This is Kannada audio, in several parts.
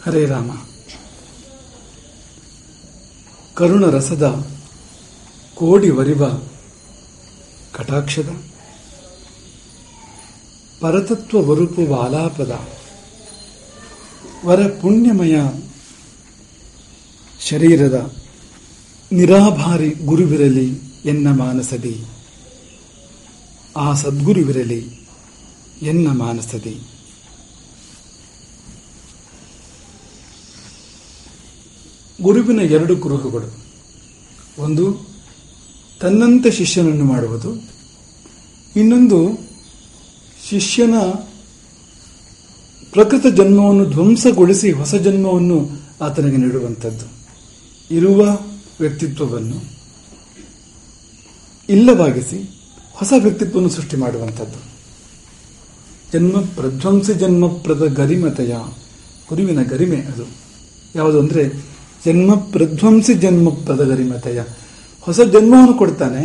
ಹರೇ ರಾಮ. ಕರುಣ ರಸದ ಕೋಡಿ ವರಿವ ಕಟಾಕ್ಷದ ಪರತತ್ವ ವರುಪು ವಾಲಾಪದ ವರ ಪುಣ್ಯಮಯ ಶರೀರದ ನಿರಾಭಾರಿ ಗುರುವಿರಲಿ ಎನ್ನ ಮಾನಸದಿ, ಆ ಸದ್ಗುರುವಿರಲಿ ಎನ್ನ ಮಾನಸದಿ. ಗುರುವಿನ ಎರಡು ಕುರುಹುಗಳು. ಒಂದು ತನ್ನಂತೆ ಶಿಷ್ಯನನ್ನು ಮಾಡುವುದು, ಇನ್ನೊಂದು ಶಿಷ್ಯನ ಪ್ರಕೃತ ಜನ್ಮವನ್ನು ಧ್ವಂಸಗೊಳಿಸಿ ಹೊಸ ಜನ್ಮವನ್ನು ಆತನಿಗೆ ನೀಡುವಂಥದ್ದು. ಇರುವ ವ್ಯಕ್ತಿತ್ವವನ್ನು ಇಲ್ಲವಾಗಿಸಿ ಹೊಸ ವ್ಯಕ್ತಿತ್ವವನ್ನು ಸೃಷ್ಟಿ ಮಾಡುವಂಥದ್ದು. ಜನ್ಮ ಪ್ರಧ್ವಂಸಿ ಜನ್ಮಪ್ರದ ಗರಿಮತೆಯ, ಗುರುವಿನ ಗರಿಮೆ ಅದು. ಯಾವುದು ಅಂದರೆ ಜನ್ಮ ಪ್ರಧ್ವಂಸಿ ಜನ್ಮಪ್ರದ ಗರಿಮತೆಯ. ಹೊಸ ಜನ್ಮವನ್ನು ಕೊಡ್ತಾನೆ.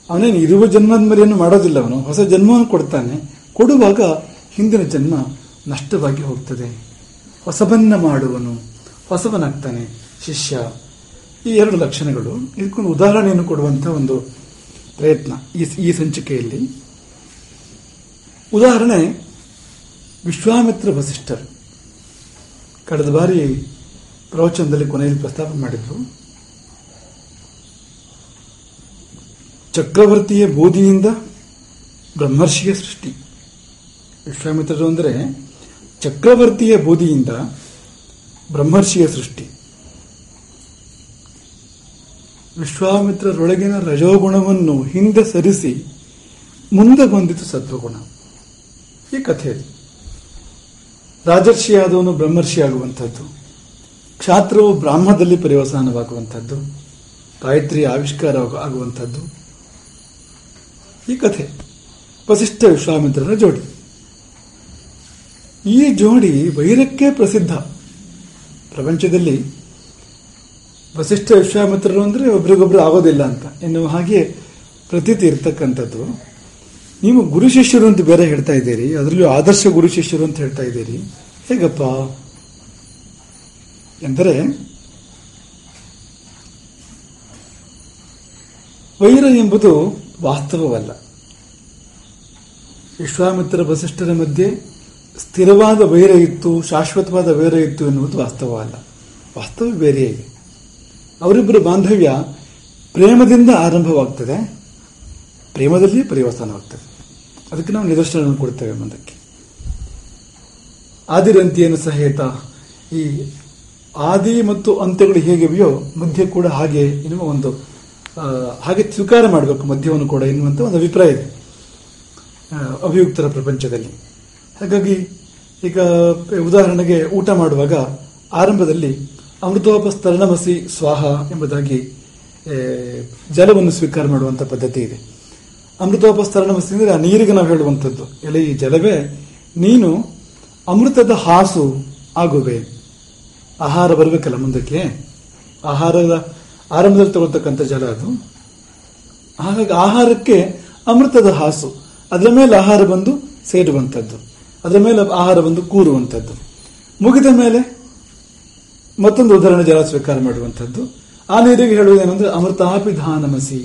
ಅವನೇನು ಇರುವ ಜನ್ಮದ ಮೇಲೆಯನ್ನು ಮಾಡೋದಿಲ್ಲ, ಅವನು ಹೊಸ ಜನ್ಮವನ್ನು ಕೊಡ್ತಾನೆ. ಕೊಡುವಾಗ ಹಿಂದಿನ ಜನ್ಮ ನಷ್ಟವಾಗಿ ಹೋಗ್ತದೆ. ಹೊಸಬನ್ನ ಮಾಡುವನು, ಹೊಸವನಾಗ್ತಾನೆ ಶಿಷ್ಯ. ಈ ಎರಡು ಲಕ್ಷಣಗಳು. ಇದಕ್ಕೊಂದು ಉದಾಹರಣೆಯನ್ನು ಕೊಡುವಂತಹ ಒಂದು ಪ್ರಯತ್ನ ಈ ಸಂಚಿಕೆಯಲ್ಲಿ. ಉದಾಹರಣೆ ವಿಶ್ವಾಮಿತ್ರ ವಸಿಷ್ಠರು. ಕಳೆದ ಬಾರಿ ಪ್ರವಚನದಲ್ಲಿ ಕೊನೆಯಲ್ಲಿ ಪ್ರಸ್ತಾಪ ಮಾಡಿದ್ರು. ಚಕ್ರವರ್ತಿಯ ಬೋಧಿಯಿಂದ ಬ್ರಹ್ಮರ್ಷಿಯ ಸೃಷ್ಟಿ. ವಿಶ್ವಾಮಿತ್ರರು ಅಂದರೆ ಚಕ್ರವರ್ತಿಯ ಬೋಧಿಯಿಂದ ಬ್ರಹ್ಮರ್ಷಿಯ ಸೃಷ್ಟಿ. ವಿಶ್ವಾಮಿತ್ರರೊಳಗಿನ ರಜೋಗುಣವನ್ನು ಹಿಂದೆ ಸರಿಸಿ ಮುಂದೆ ಬಂದಿತು ಸತ್ವಗುಣ. ಈ ಕಥೆ ರಾಜರ್ಷಿಯಾದವನು ಬ್ರಹ್ಮರ್ಷಿ ಆಗುವಂಥದ್ದು, ಕ್ಷಾತ್ರವು ಬ್ರಾಹ್ಮದಲ್ಲಿ ಪರಿವಸಾನವಾಗುವಂಥದ್ದು, ಗಾಯತ್ರಿ ಆವಿಷ್ಕಾರ ಆಗುವಂಥದ್ದು. ಈ ಕಥೆ ವಸಿಷ್ಠ ವಿಶ್ವಾಮಿತ್ರರ ಜೋಡಿ. ಈ ಜೋಡಿ ವೈರಕ್ಕೆ ಪ್ರಸಿದ್ಧ. ಪ್ರಪಂಚದಲ್ಲಿ ವಸಿಷ್ಠ ವಿಶ್ವಾಮಿತ್ರರು ಅಂದರೆ ಒಬ್ರಿಗೊಬ್ರು ಆಗೋದಿಲ್ಲ ಅಂತ ಎನ್ನುವ ಹಾಗೆ ಪ್ರತೀತಿ ಇರ್ತಕ್ಕಂಥದ್ದು. ನೀವು ಗುರು ಶಿಷ್ಯರು ಅಂತ ಬೇರೆ ಹೇಳ್ತಾ ಇದ್ದೀರಿ, ಅದರಲ್ಲೂ ಆದರ್ಶ ಗುರು ಶಿಷ್ಯರು ಅಂತ ಹೇಳ್ತಾ ಇದ್ದೀರಿ. ಹೇಗಪ್ಪ ಎಂದರೆ, ವೈರ ಎಂಬುದು ವಾಸ್ತವವಲ್ಲ. ವಿಶ್ವಾಮಿತ್ರ ವಸಿಷ್ಠರ ಮಧ್ಯೆ ಸ್ಥಿರವಾದ ವೈರ ಇತ್ತು, ಶಾಶ್ವತವಾದ ವೈರ ಇತ್ತು ಎನ್ನುವುದು ವಾಸ್ತವವಲ್ಲ. ವಾಸ್ತವ ಬೇರೆಯೇ ಇದೆ. ಅವರಿಬ್ಬರ ಬಾಂಧವ್ಯ ಪ್ರೇಮದಿಂದ ಆರಂಭವಾಗ್ತದೆ, ಪ್ರೇಮದಲ್ಲಿ ಪರಿವರ್ತನವಾಗ್ತದೆ. ಅದಕ್ಕೆ ನಾವು ನಿದರ್ಶನವನ್ನು ಕೊಡ್ತೇವೆ ಮುಂದಕ್ಕೆ. ಆದಿರಂತಿಯನ್ನು ಸಹಿತ ಈ ಆದಿ ಮತ್ತು ಅಂತ್ಯಗಳು ಹೇಗಿವೆಯೋ ಮಧ್ಯ ಕೂಡ ಹಾಗೆ ಎನ್ನುವ ಒಂದು ಹಾಗೆ ಸ್ವೀಕಾರ ಮಾಡಬೇಕು ಮಧ್ಯವನ್ನು ಕೂಡ ಎನ್ನುವಂಥ ಒಂದು ಅಭಿಪ್ರಾಯ ಇದೆ ಅಭಿಯುಕ್ತರ ಪ್ರಪಂಚದಲ್ಲಿ. ಹಾಗಾಗಿ ಈಗ ಉದಾಹರಣೆಗೆ ಊಟ ಮಾಡುವಾಗ ಆರಂಭದಲ್ಲಿ ಅಮೃತೋಪಸ್ತರಣಮಸಿ ಸ್ವಾಹ ಎಂಬುದಾಗಿ ಜಲವನ್ನು ಸ್ವೀಕಾರ ಮಾಡುವಂಥ ಪದ್ಧತಿ ಇದೆ. ಅಮೃತೋಪಸ್ತರಣಮಸಿ ಅಂದರೆ ಆ ನೀರಿಗೆ ನಾವು ಹೇಳುವಂಥದ್ದು, ಎಲೆ ಈ ಜಲವೇ ನೀನು ಅಮೃತದ ಹಾಸು ಆಗುವೆ. ಆಹಾರ ಬರಬೇಕಲ್ಲ ಮುಂದಕ್ಕೆ, ಆಹಾರದ ಆರಂಭದಲ್ಲಿ ತಗೊಳ್ತಕ್ಕಂಥ ಜಲ ಅದು. ಹಾಗಾಗಿ ಆಹಾರಕ್ಕೆ ಅಮೃತದ ಹಾಸು, ಅದರ ಮೇಲೆ ಆಹಾರ ಬಂದು ಸೇರುವಂಥದ್ದು, ಅದರ ಮೇಲೆ ಆಹಾರ ಬಂದು ಕೂರುವಂಥದ್ದು. ಮುಗಿದ ಮೇಲೆ ಮತ್ತೊಂದು ಉದಾಹರಣೆ ಜಲ ಸ್ವೀಕಾರ ಮಾಡುವಂಥದ್ದು. ಆ ನೀರಿಗೆ ಹೇಳುವುದೇನೆಂದ್ರೆ ಅಮೃತಾಪಿಧಾನಮಸಿ,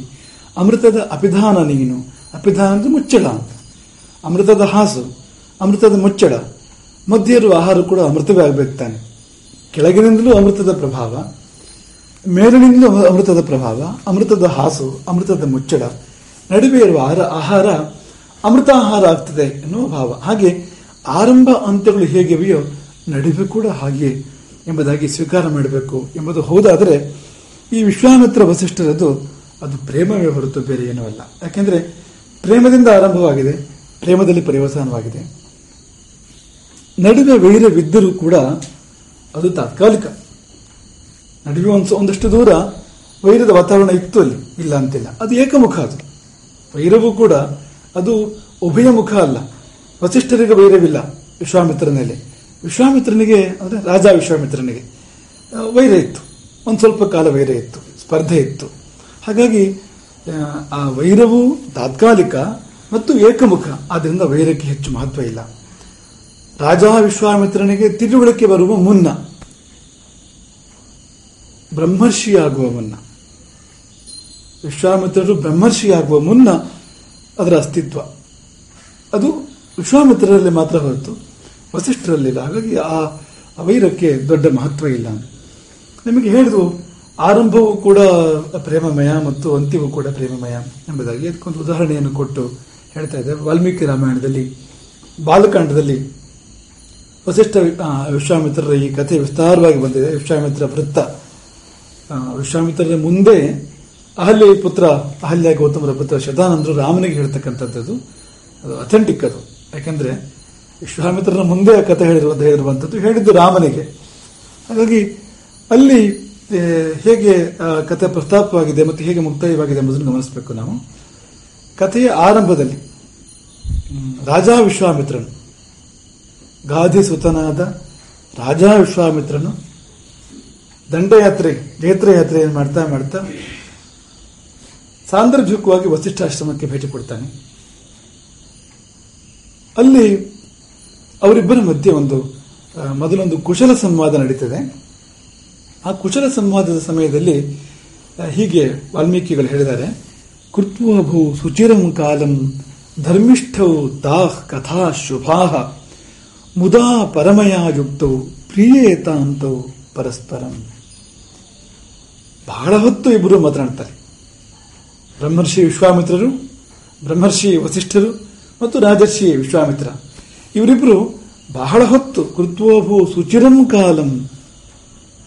ಅಮೃತದ ಅಪಿಧಾನ ನೀನು. ಅಪಿಧಾನ ಅಂದ್ರೆ ಮುಚ್ಚಳ ಅಂತ. ಅಮೃತದ ಹಾಸು, ಅಮೃತದ ಮುಚ್ಚಳ. ಮಧ್ಯೆ ಇರುವ ಆಹಾರ ಕೂಡ ಅಮೃತವೇ ಆಗಬೇಕು ತಾನೆ. ಕೆಳಗಿನಿಂದಲೂ ಅಮೃತದ ಪ್ರಭಾವ, ಮೇಲಿನಿಂದಲೂ ಅಮೃತದ ಪ್ರಭಾವ, ಅಮೃತದ ಹಾಸು, ಅಮೃತದ ಮುಚ್ಚಳ. ನಡುವೆ ಇರುವ ಆಹಾರ ಅಮೃತಾಹಾರ ಆಗ್ತದೆ ಎನ್ನುವ ಭಾವ. ಹಾಗೆ ಆರಂಭ ಅಂತ್ಯಗಳು ಹೇಗಿವೆಯೋ ನಡುವೆ ಕೂಡ ಹಾಗೆ ಎಂಬುದಾಗಿ ಸ್ವೀಕಾರ ಮಾಡಬೇಕು ಎಂಬುದು ಹೌದಾದರೆ, ಈ ವಿಶ್ವಾಮಿತ್ರ ವಸಿಷ್ಠರದು ಅದು ಪ್ರೇಮವೇ ಹೊರತು ಬೇರೆ ಏನೂ ಅಲ್ಲ. ಯಾಕೆಂದ್ರೆ ಪ್ರೇಮದಿಂದ ಆರಂಭವಾಗಿದೆ, ಪ್ರೇಮದಲ್ಲಿ ಪರಿವಸಾನವಾಗಿದೆ. ನಡುವೆ ವೈರವಿದ್ದರೂ ಕೂಡ ಅದು ತಾತ್ಕಾಲಿಕ. ನಡುವೆ ಒಂದಷ್ಟು ದೂರ ವೈರದ ವಾತಾವರಣ ಇತ್ತು, ಅಲ್ಲಿ ಇಲ್ಲ ಅಂತಿಲ್ಲ. ಅದು ಏಕಮುಖ. ಅದು ವೈರವೂ ಕೂಡ ಅದು ಉಭಯ ಮುಖ ಅಲ್ಲ. ವಸಿಷ್ಠರಿಗೆ ವೈರವಿಲ್ಲ ವಿಶ್ವಾಮಿತ್ರನಲ್ಲಿ. ವಿಶ್ವಾಮಿತ್ರನಿಗೆ ಅಂದರೆ ರಾಜ ವಿಶ್ವಾಮಿತ್ರನಿಗೆ ವೈರ ಇತ್ತು, ಒಂದು ಸ್ವಲ್ಪ ಕಾಲ ವೈರ ಇತ್ತು, ಸ್ಪರ್ಧೆ ಇತ್ತು. ಹಾಗಾಗಿ ಆ ವೈರವು ತಾತ್ಕಾಲಿಕ ಮತ್ತು ಏಕಮುಖ. ಆದ್ದರಿಂದ ವೈರಕ್ಕೆ ಹೆಚ್ಚು ಮಹತ್ವ ಇಲ್ಲ. ರಾಜ ವಿಶ್ವಾಮಿತ್ರನಿಗೆ ತಿಳುವಳಿಕೆ ಬರುವ ಮುನ್ನ ಬ್ರಹ್ಮರ್ಷಿಯಾಗುವ ಮುನ್ನ, ವಿಶ್ವಾಮಿತ್ರರು ಬ್ರಹ್ಮರ್ಷಿಯಾಗುವ ಮುನ್ನ ಅದರ ಅಸ್ತಿತ್ವ ಅದು ವಿಶ್ವಾಮಿತ್ರರಲ್ಲಿ ಮಾತ್ರ ಹೊರತು ವಸಿಷ್ಠರಲ್ಲಿಲ್ಲ. ಹಾಗಾಗಿ ಆ ವೈರಕ್ಕೆ ದೊಡ್ಡ ಮಹತ್ವ ಇಲ್ಲ. ನಿಮಗೆ ಹೇಳಿದ್ರು ಆರಂಭವೂ ಕೂಡ ಪ್ರೇಮಮಯ ಮತ್ತು ಅಂತ್ಯವೂ ಕೂಡ ಪ್ರೇಮಮಯ ಎಂಬುದಾಗಿ ಅದಕ್ಕೊಂದು ಉದಾಹರಣೆಯನ್ನು ಕೊಟ್ಟು ಹೇಳ್ತಾ ಇದ್ದಾರೆ. ವಾಲ್ಮೀಕಿ ರಾಮಾಯಣದಲ್ಲಿ ಬಾಲಕಾಂಡದಲ್ಲಿ ವಸಿಷ್ಠ ವಿಶ್ವಾಮಿತ್ರರ ಈ ಕಥೆ ವಿಸ್ತಾರವಾಗಿ ಬಂದಿದೆ. ವಿಶ್ವಾಮಿತ್ರ ವೃತ್ತ, ವಿಶ್ವಾಮಿತ್ರರ ಮುಂದೆ ಅಹಲ್ಯ ಪುತ್ರ ಅಹಲ್ಯ ಗೌತಮರ ಪುತ್ರ ಶತಾನಂದರು ರಾಮನಿಗೆ ಹೇಳ್ತಕ್ಕಂಥದ್ದು ಅದು ಅಥೆಂಟಿಕ್. ಅದು ಯಾಕಂದ್ರೆ ವಿಶ್ವಾಮಿತ್ರನ ಮುಂದೆ ಆ ಕಥೆ ಹೇಳಿರುವಂಥದ್ದು ಹೇಳಿದ್ದು ರಾಮನಿಗೆ. ಹಾಗಾಗಿ ಅಲ್ಲಿ ಹೇಗೆ ಕಥೆ ಪ್ರಸ್ತಾಪವಾಗಿದೆ ಮತ್ತು ಹೇಗೆ ಮುಕ್ತಾಯವಾಗಿದೆ ಎಂಬುದನ್ನು ಗಮನಿಸಬೇಕು ನಾವು. ಕಥೆಯ ಆರಂಭದಲ್ಲಿ ರಾಜಾ ವಿಶ್ವಾಮಿತ್ರನು, ಗಾಧಿ ಸುತನಾದ ರಾಜಾ ವಿಶ್ವಾಮಿತ್ರನು ದಂಡಯಾತ್ರೆ ನೇತ್ರಯಾತ್ರೆಯನ್ನು ಮಾಡ್ತಾ ಮಾಡ್ತಾ ಸಾಂದರ್ಭಿಕವಾಗಿ ವಸಿಷ್ಠಾಶ್ರಮಕ್ಕೆ ಭೇಟಿ ಕೊಡ್ತಾನೆ. ಅಲ್ಲಿ ಅವರಿಬ್ಬರ ಮಧ್ಯೆ ಮೊದಲೊಂದು ಕುಶಲ ಸಂವಾದ ನಡೀತದೆ. ಆ ಕುಶಲ ಸಂವಾದದ ಸಮಯದಲ್ಲಿ ಹೀಗೆ ವಾಲ್ಮೀಕಿಗಳು ಹೇಳಿದ್ದಾರೆ, ಕೃತ್ವಭೂ ಸುಚಿರಂ ಕಾಲಂ ಧರ್ಮಿಷ್ಠೌ ತಾಃ ಕಥಾ ಶುಭಾಃ ಮುದಾ ಪರಮಯಾಯುಕ್ತೌ ಪ್ರಿಯೇತಾಂತೌ ಪರಸ್ಪರಂ. ಬಹಳ ಹೊತ್ತು ಇಬ್ಬರು ಮಾತನಾಡ್ತಾರೆ. ಬ್ರಹ್ಮರ್ಷಿ ವಿಶ್ವಾಮಿತ್ರರು, ಬ್ರಹ್ಮರ್ಷಿ ವಸಿಷ್ಠರು ಮತ್ತು ರಾಜರ್ಷಿ ವಿಶ್ವಾಮಿತ್ರ ಇವರಿಬ್ಬರು ಬಹಳ ಹೊತ್ತು ಕೃತ್ವಭೂ ಸುಚಿರಂ ಕಾಲಂ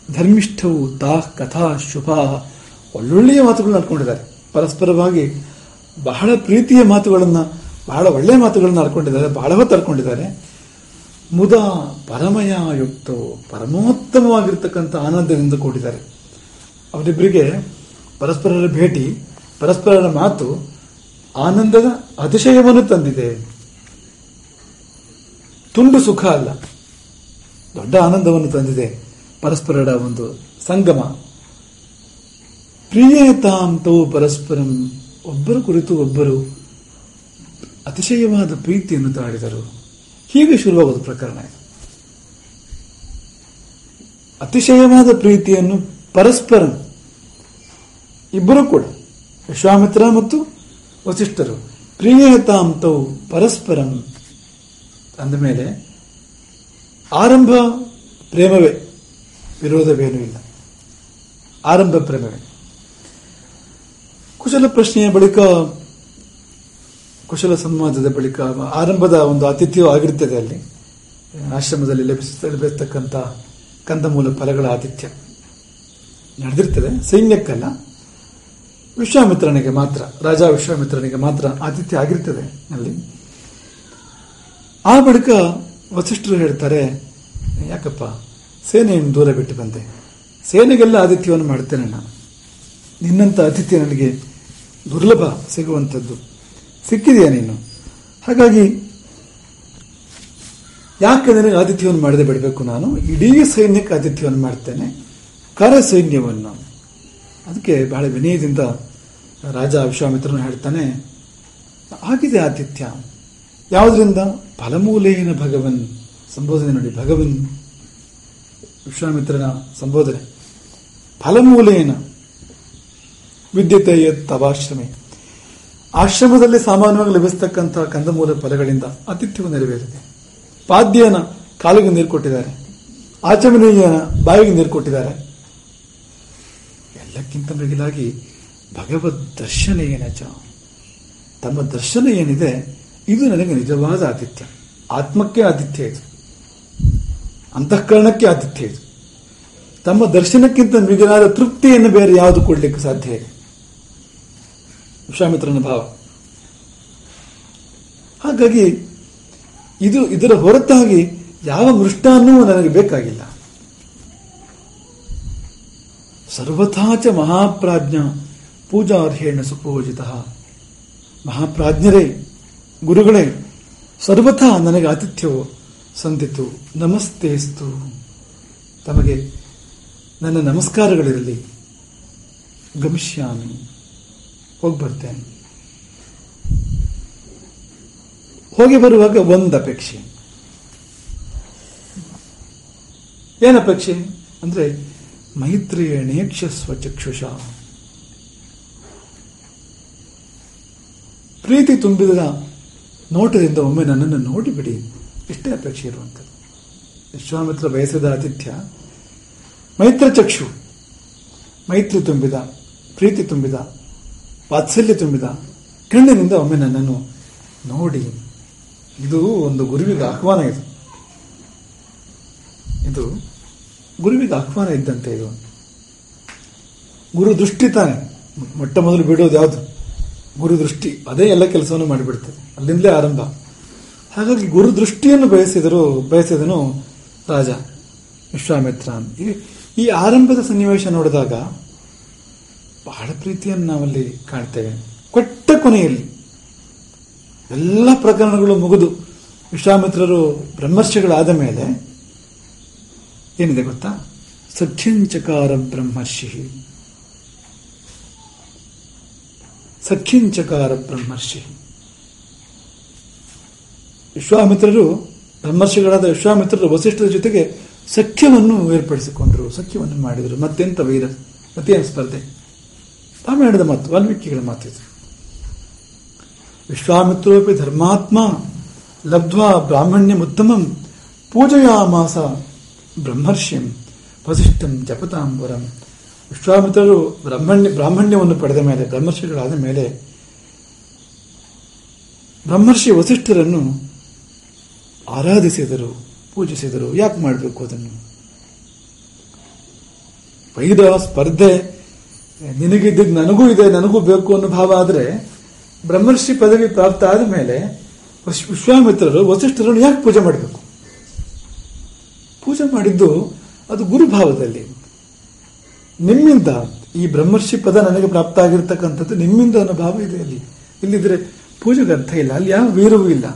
ಧರ್ಮಿಷ್ಠವು ತಾಃ ಕಥಾ ಶುಭಾ, ಒಳ್ಳೊಳ್ಳೆಯ ಮಾತುಗಳನ್ನು ಆಡ್ಕೊಂಡಿದ್ದಾರೆ. ಪರಸ್ಪರವಾಗಿ ಬಹಳ ಪ್ರೀತಿಯ ಮಾತುಗಳನ್ನು, ಬಹಳ ಒಳ್ಳೆಯ ಮಾತುಗಳನ್ನು ಆಡ್ಕೊಂಡಿದ್ದಾರೆ, ಬಹಳ ಹೊತ್ತು ಆಡ್ಕೊಂಡಿದ್ದಾರೆ. ಮುದಾ ಪರಮಯಾಯುಕ್ತವು, ಪರಮೋತ್ತಮವಾಗಿರ್ತಕ್ಕಂಥ ಆನಂದದಿಂದ ಕೂಡಿದ್ದಾರೆ. ಅವರಿಬ್ಬರಿಗೆ ಪರಸ್ಪರರ ಭೇಟಿ, ಪರಸ್ಪರರ ಮಾತು ಆನಂದದ ಅತಿಶಯವನ್ನು ತಂದಿದೆ. ತುಂಡು ಸುಖ ಅಲ್ಲ, ದೊಡ್ಡ ಆನಂದವನ್ನು ತಂದಿದೆ ಪರಸ್ಪರರ ಒಂದು ಸಂಗಮ. ಪ್ರಿಯೇತಾಂತವು ಪರಸ್ಪರಂ, ಒಬ್ಬರ ಕುರಿತು ಒಬ್ಬರು ಅತಿಶಯವಾದ ಪ್ರೀತಿಯನ್ನು ತಾಳಿದರು. ಹೀಗೆ ಶುರುವಾಗುವುದು ಪ್ರಕರಣ. ಅತಿಶಯವಾದ ಪ್ರೀತಿಯನ್ನು ಪರಸ್ಪರಂ, ಇಬ್ಬರು ಕೂಡ ವಿಶ್ವಾಮಿತ್ರ ಮತ್ತು ವಸಿಷ್ಠರು ಪ್ರಿಯೇತಾಂತವು ಪರಸ್ಪರಂ ಅಂದ ಮೇಲೆ ಆರಂಭ ಪ್ರೇಮವೇ, ವಿರೋಧವೇನೂ ಇಲ್ಲ. ಆರಂಭ ಪ್ರೇಮವೇ. ಕುಶಲ ಪ್ರಶ್ನೆಯ ಬಳಿಕ, ಕುಶಲ ಸಂವಾದದ ಬಳಿಕ ಆರಂಭದ ಒಂದು ಆತಿಥ್ಯವೂ ಆಗಿರ್ತದೆ. ಅಲ್ಲಿ ಆಶ್ರಮದಲ್ಲಿ ಲಭಿಸತಕ್ಕಂಥ ಕಂದಮೂಲ ಫಲಗಳ ಆತಿಥ್ಯ ನಡೆದಿರ್ತದೆ. ಸೈನ್ಯಕ್ಕಲ್ಲ, ವಿಶ್ವಾಮಿತ್ರನಿಗೆ ಮಾತ್ರ, ರಾಜ ವಿಶ್ವಾಮಿತ್ರನಿಗೆ ಮಾತ್ರ ಆತಿಥ್ಯ ಆಗಿರ್ತದೆ ಅಲ್ಲಿ. ಆ ಬಳಿಕ ವಸಿಷ್ಠರು ಹೇಳ್ತಾರೆ, ಯಾಕಪ್ಪ ಸೇನೆಯನ್ನು ದೂರ ಬಿಟ್ಟು ಬಂದೆ, ಸೇನೆಗೆಲ್ಲ ಆತಿಥ್ಯವನ್ನು ಮಾಡ್ತೇನೆ ನಾನು, ನಿನ್ನಂಥ ಅತಿಥ್ಯ ನನಗೆ ದುರ್ಲಭ ಸಿಗುವಂಥದ್ದು, ಸಿಕ್ಕಿದೆಯಾ ನೀನು? ಹಾಗಾಗಿ ಯಾಕೆ ನನಗೆ ಆತಿಥ್ಯವನ್ನು ಮಾಡದೆ ಬಿಡಬೇಕು? ನಾನು ಇಡೀ ಸೈನ್ಯಕ್ಕೆ ಆತಿಥ್ಯವನ್ನು ಮಾಡ್ತೇನೆ, ಕರ ಸೈನ್ಯವನ್ನು. ಅದಕ್ಕೆ ಬಹಳ ವಿನಯದಿಂದ ರಾಜ ವಿಶ್ವಾಮಿತ್ರನು ಹೇಳ್ತಾನೆ, ಆಗಿದೆ ಆತಿಥ್ಯ. ಯಾವುದರಿಂದ? ಫಲಮೂಲೇನ ಭಗವನ್. ಸಂಬೋಧನೆ ನೋಡಿ, ಭಗವನ್ ವಿಶ್ವಾಮಿತ್ರನ ಸಂಬೋಧನೆ. ಫಲಮೂಲೇನ ವಿದ್ಯತೆ ಯತ್ ತವಾಶ್ರಮೆ. ಆಶ್ರಮದಲ್ಲಿ ಸಾಮಾನ್ಯವಾಗಿ ಲಭಿಸತಕ್ಕಂಥ ಕಂದಮೂಲ ಫಲಗಳಿಂದ ಆತಿಥ್ಯವು ನೆರವೇರಿದೆ. ಪಾದ್ಯನ ಕಾಲಿಗೆ ನೀರು ಕೊಟ್ಟಿದ್ದಾರೆ, ಆಚಮನೀಯನ ಬಾಯಿಗೆ ನೀರು ಕೊಟ್ಟಿದ್ದಾರೆ. ಎಲ್ಲಕ್ಕಿಂತ ಮಿಗಿಲಾಗಿ ಭಗವದ್ ದರ್ಶನ ಏನಚ, ತಮ್ಮ ದರ್ಶನ ಏನಿದೆ ಇದು ನನಗೆ ನಿಜವಾದ ಆತಿಥ್ಯ. ಆತ್ಮಕ್ಕೆ ಆತಿಥ್ಯ ಇದು, ಅಂತಃಕರಣಕ್ಕೆ ಆತಿಥ್ಯ ಇದು. ತಮ್ಮ ದರ್ಶನಕ್ಕಿಂತ ಮಿಗಿಲಾದ ತೃಪ್ತಿಯನ್ನು ಬೇರೆ ಯಾವುದು ಕೊಡ್ಲಿಕ್ಕೆ ಸಾಧ್ಯ ಇದೆ? ವಿಶ್ವಾಮಿತ್ರನ ಭಾವ. ಹಾಗಾಗಿ ಇದರ ಹೊರತಾಗಿ ಯಾವ ಮೃಷ್ಟಾನ್ನೂ ನನಗೆ ಬೇಕಾಗಿಲ್ಲ. ಸರ್ವಥಾಚ ಮಹಾಪ್ರಾಜ್ಞ ಪೂಜಾರ್ಹೇಣ ಸುಪೂಜಿತ. ಮಹಾಪ್ರಾಜ್ಞರೇ, ಗುರುಗಳೇ, ಸರ್ವಥಾ ನನಗೆ ಆತಿಥ್ಯವು ಸಂದಿತು. ನಮಸ್ತೇಸ್ತು, ತಮಗೆ ನನ್ನ ನಮಸ್ಕಾರಗಳಿರಲಿ. ಗಮಿಷ್ಯಾಮಿ, ಹೋಗಿ ಬರ್ತೇನೆ. ಹೋಗಿ ಬರುವಾಗ ಒಂದು ಅಪೇಕ್ಷೆ. ಏನಪೇಕ್ಷೆ ಅಂದ್ರೆ, ಮೈತ್ರಿಯೇಣೇಕ್ಷಸ್ವ ಚಕ್ಷುಷ. ಪ್ರೀತಿ ತುಂಬಿದ ನೋಟದಿಂದ ಒಮ್ಮೆ ನನ್ನನ್ನು ನೋಡಿಬಿಡಿ, ಇಷ್ಟೇ ಅಪೇಕ್ಷೆ ಇರುವಂಥದ್ದು. ವಿಶ್ವಾಮಿತ್ರ ಬಯಸಿದ ಆತಿಥ್ಯ ಮೈತ್ರ ಚಕ್ಷು, ಮೈತ್ರಿ ತುಂಬಿದ, ಪ್ರೀತಿ ತುಂಬಿದ, ವಾತ್ಸಲ್ಯ ತುಂಬಿದ ಕಣ್ಣಿನಿಂದ ಒಮ್ಮೆ ನನ್ನನ್ನು ನೋಡಿ. ಇದು ಒಂದು ಗುರುವಿಗೆ ಆಹ್ವಾನ. ಇದು ಗುರುವಿಗೆ ಆಹ್ವಾನ ಇದ್ದಂತೆ. ಇದು ಗುರು ದೃಷ್ಟಿ ತಾನೆ ಮೊಟ್ಟ ಮೊದಲು ಬಿಡೋದು ಯಾವುದು? ಗುರು ದೃಷ್ಟಿ. ಅದೇ ಎಲ್ಲ ಕೆಲಸವನ್ನು ಮಾಡಿಬಿಡ್ತದೆ, ಅಲ್ಲಿಂದಲೇ ಆರಂಭ. ಹಾಗಾಗಿ ಗುರು ದೃಷ್ಟಿಯನ್ನು ಬಯಸಿದನು ರಾಜ ವಿಶ್ವಾಮಿತ್ರ. ಈ ಆರಂಭದ ಸನ್ನಿವೇಶ ನೋಡಿದಾಗ ಬಹಳ ಪ್ರೀತಿಯನ್ನು ನಾವಲ್ಲಿ ಕಾಣ್ತೇವೆ. ಕೊಟ್ಟ ಕೊನೆಯಲ್ಲಿ ಎಲ್ಲ ಪ್ರಕರಣಗಳು ಮುಗಿದು ವಿಶ್ವಾಮಿತ್ರರು ಬ್ರಹ್ಮರ್ಷಿಗಳಾದ ಮೇಲೆ ಏನಿದೆ ಗೊತ್ತಾ? ಸಖ್ಯಂಚಕಾರ ಬ್ರಹ್ಮರ್ಷಿ, ಸಖ್ಯಂಚಕಾರ ಬ್ರಹ್ಮರ್ಷಿ. ವಿಶ್ವಾಮಿತ್ರರು, ಬ್ರಹ್ಮರ್ಷಿಗಳಾದ ವಿಶ್ವಾಮಿತ್ರರು ವಸಿಷ್ಠರ ಜೊತೆಗೆ ಸಖ್ಯವನ್ನು ಏರ್ಪಡಿಸಿಕೊಂಡರು, ಸಖ್ಯವನ್ನು ಮಾಡಿದರು. ಮತ್ತೆಂತ ವೈರ, ಮತ್ತೇನು ಸ್ಪರ್ಧೆ? ರಾಮಾಯಣದ ಮಾತು, ವಾಲ್ಮೀಕಿಗಳ ಮಾತಿದು. ವಿಶ್ವಾಮಿತ್ರೋಪಿ ಧರ್ಮಾತ್ಮ ಲಬ್ಧ್ವಾ ಬ್ರಾಹ್ಮಣ್ಯಮುತ್ತಮಂ ಪೂಜಯಾಮಾಸ ಬ್ರಹ್ಮರ್ಷಿಂ ವಸಿಷ್ಠಂ ಜಪತಾಂಬರಂ. ವಿಶ್ವಾಮಿತ್ರರು ಬ್ರಾಹ್ಮಣ್ಯವನ್ನು ಪಡೆದ ಮೇಲೆ, ಬ್ರಹ್ಮರ್ಷಿಗಳಾದ ಮೇಲೆ ಬ್ರಹ್ಮರ್ಷಿ ವಸಿಷ್ಠರನ್ನು ಆರಾಧಿಸಿದರು, ಪೂಜಿಸಿದರು. ಯಾಕೆ ಮಾಡಬೇಕು ಅದನ್ನು? ವೈರ, ಸ್ಪರ್ಧೆ, ನಿನಗಿದ್ದ ನನಗೂ ಇದೆ, ನನಗೂ ಬೇಕು ಅನ್ನೋ ಭಾವ ಆದರೆ ಬ್ರಹ್ಮರ್ಷಿ ಪದವಿ ಪ್ರಾಪ್ತ ಆದ ಮೇಲೆ ವಿಶ್ವಾಮಿತ್ರರು ವಸಿಷ್ಠರನ್ನು ಯಾಕೆ ಪೂಜೆ ಮಾಡಬೇಕು? ಪೂಜೆ ಮಾಡಿದ್ದು ಅದು ಗುರುಭಾವದಲ್ಲಿ. ನಿಮ್ಮಿಂದ ಈ ಬ್ರಹ್ಮರ್ಷಿ ಪದ ನನಗೆ ಪ್ರಾಪ್ತ ಆಗಿರ್ತಕ್ಕಂಥದ್ದು ನಿಮ್ಮಿಂದ ಅನ್ನೋ ಭಾವ ಇದೆ ಅಲ್ಲಿ. ಇಲ್ಲಿದ್ರೆ ಪೂಜೆಗೆ ಅರ್ಥ ಇಲ್ಲ, ಅಲ್ಲಿ ಯಾವ ವೀರವೂ ಇಲ್ಲ,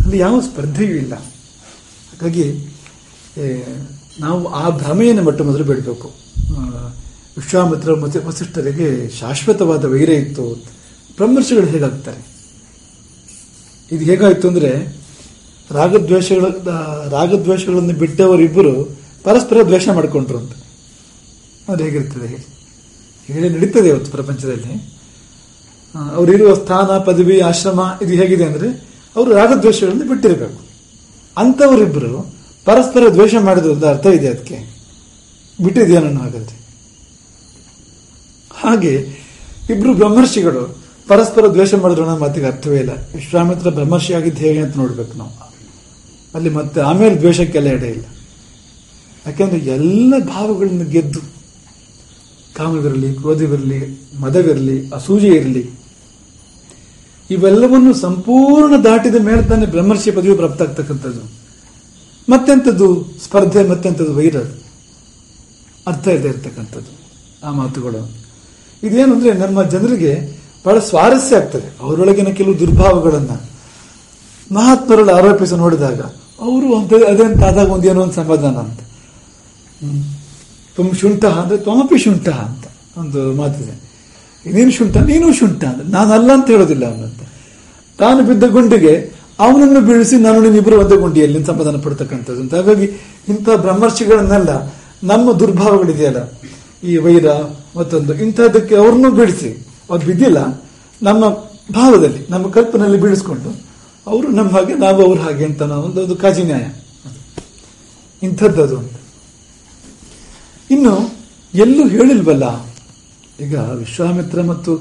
ಅಲ್ಲಿ ಯಾವ ಸ್ಪರ್ಧೆಯೂ ಇಲ್ಲ. ಹಾಗಾಗಿ ನಾವು ಆ ಭ್ರಮೆಯನ್ನು ಮೊಟ್ಟ ಮೊದಲು ಬಿಡಬೇಕು. ವಿಶ್ವಾಮಿತ್ರ ಮತ್ತು ವಸಿಷ್ಠರಿಗೆ ಶಾಶ್ವತವಾದ ವೈರ ಇತ್ತು. ಬ್ರಹ್ಮರ್ಷಿಗಳು ಹೇಗಾಗ್ತಾರೆ? ಇದು ಹೇಗಾಯ್ತು ಅಂದ್ರೆ ರಾಗದ್ವೇಷಗಳನ್ನು ಬಿಟ್ಟವರಿಬ್ಬರು ಪರಸ್ಪರ ದ್ವೇಷ ಮಾಡಿಕೊಂಡ್ರು ಅಂತ. ಅದು ಹೇಗಿರ್ತದೆ ಹೇಳಿ ನಡೀತದೆ ಇವತ್ತು ಪ್ರಪಂಚದಲ್ಲಿ. ಅವರಿರುವ ಸ್ಥಾನ, ಪದವಿ, ಆಶ್ರಮ ಇದು ಹೇಗಿದೆ ಅಂದ್ರೆ ಅವರು ರಾಗದ್ವೇಷಗಳನ್ನು ಬಿಟ್ಟಿರಬೇಕು. ಅಂಥವರಿಬ್ಬರು ಪರಸ್ಪರ ದ್ವೇಷ ಮಾಡಿದ್ರಿಂದ ಅರ್ಥ ಇದೆ, ಅದಕ್ಕೆ ಬಿಟ್ಟಿದೆಯಾ ನನ್ನ ಹಾಗಾದ್ರೆ? ಹಾಗೆ ಇಬ್ರು ಬ್ರಹ್ಮರ್ಷಿಗಳು ಪರಸ್ಪರ ದ್ವೇಷ ಮಾಡಿದ್ರು ಅನ್ನೋ ಮಾತಿಗೆ ಅರ್ಥವೇ ಇಲ್ಲ. ವಿಶ್ವಾಮಿತ್ರ ಬ್ರಹ್ಮರ್ಷಿ ಆಗಿದ್ದು ಹೇಗೆ ಅಂತ ನೋಡ್ಬೇಕು ನಾವು. ಅಲ್ಲಿ ಮತ್ತೆ ಆಮೇಲೆ ದ್ವೇಷಕ್ಕೆಲ್ಲ ಎಡೆ ಇಲ್ಲ. ಯಾಕೆಂದ್ರೆ ಎಲ್ಲ ಭಾವಗಳನ್ನು ಗೆದ್ದು, ಕಾಮವಿರಲಿ, ಕ್ರೋಧವಿರಲಿ, ಮದವಿರಲಿ, ಅಸೂಯೆ ಇರಲಿ, ಇವೆಲ್ಲವನ್ನು ಸಂಪೂರ್ಣ ದಾಟಿದ ಮೇಲೆ ತಾನೇ ಬ್ರಹ್ಮರ್ಷಿ ಪದವಿ ಪ್ರಾಪ್ತ ಆಗ್ತಕ್ಕಂಥದ್ದು. ಮತ್ತೆಂಥದ್ದು ಸ್ಪರ್ಧೆ, ಮತ್ತೆಂಥದ್ದು ವೈರ, ಅರ್ಥ ಇದೆ ಇರ್ತಕ್ಕಂಥದ್ದು ಆ ಮಾತುಗಳು. ಇದೇನು ಅಂದ್ರೆ ನಮ್ಮ ಜನರಿಗೆ ಬಹಳ ಸ್ವಾರಸ್ಯ ಆಗ್ತದೆ. ಅವರೊಳಗಿನ ಕೆಲವು ದುರ್ಭಾವಗಳನ್ನ ಮಹಾತ್ಮರಲ್ಲಿ ಆರೋಪಿಸಿ ನೋಡಿದಾಗ ಅವರು ಅದಂತ ಆದಾಗ ಒಂದೇನೋ ಒಂದು ಸಮಾಧಾನ ಅಂತ. ತುಮ್ ಶುಂಠ ಅಂದ್ರೆ ತ್ವಮಪಿ ಶುಂಠ ಅಂತ ಒಂದು ಮಾತಿದೆ. ನೀನು ಶುಂಠ, ನೀನು ಶುಂಠ ಅಂದ್ರೆ ನಾನಲ್ಲ ಅಂತ ಹೇಳೋದಿಲ್ಲ ಅವನಂತ. ತಾನು ಬಿದ್ದ ಗುಂಡಿಗೆ ಅವನನ್ನು ಬೀಳಿಸಿ ನಾನು ನೀನಿಬ್ಬರು ಒಂದೇ ಗುಂಡಿಯಲ್ಲಿ ಸಮಾಧಾನ ಪಡ್ತಕ್ಕಂಥದ್ದು ಅಂತ. ಹಾಗಾಗಿ ಇಂಥ ಬ್ರಹ್ಮರ್ಷಿಗಳನ್ನೆಲ್ಲ ನಮ್ಮ ದುರ್ಭಾವಗಳಿದೆಯಲ್ಲ, ಈ ವೈರ ಮತ್ತೊಂದು ಇಂಥದ್ದಕ್ಕೆ ಅವ್ರನ್ನೂ ಬೀಳಿಸಿ, ಅದು ಬಿದ್ದಿಲ್ಲ, ನಮ್ಮ ಭಾವದಲ್ಲಿ, ನಮ್ಮ ಕಲ್ಪನೆಯಲ್ಲಿ ಬೀಳಿಸ್ಕೊಂಡು ಅವರು ನಮ್ಮ ಹಾಗೆ, ನಾವು ಅವ್ರ ಹಾಗೆ ಅಂತ ನಾವು ಒಂದು ಕಾಜಿ ನ್ಯಾಯ ಇಂಥದ್ದದು ಅಂತ. ಇನ್ನು ಎಲ್ಲೂ ಹೇಳಿಲ್ವಲ್ಲ. ಈಗ ವಿಶ್ವಾಮಿತ್ರ ಮತ್ತು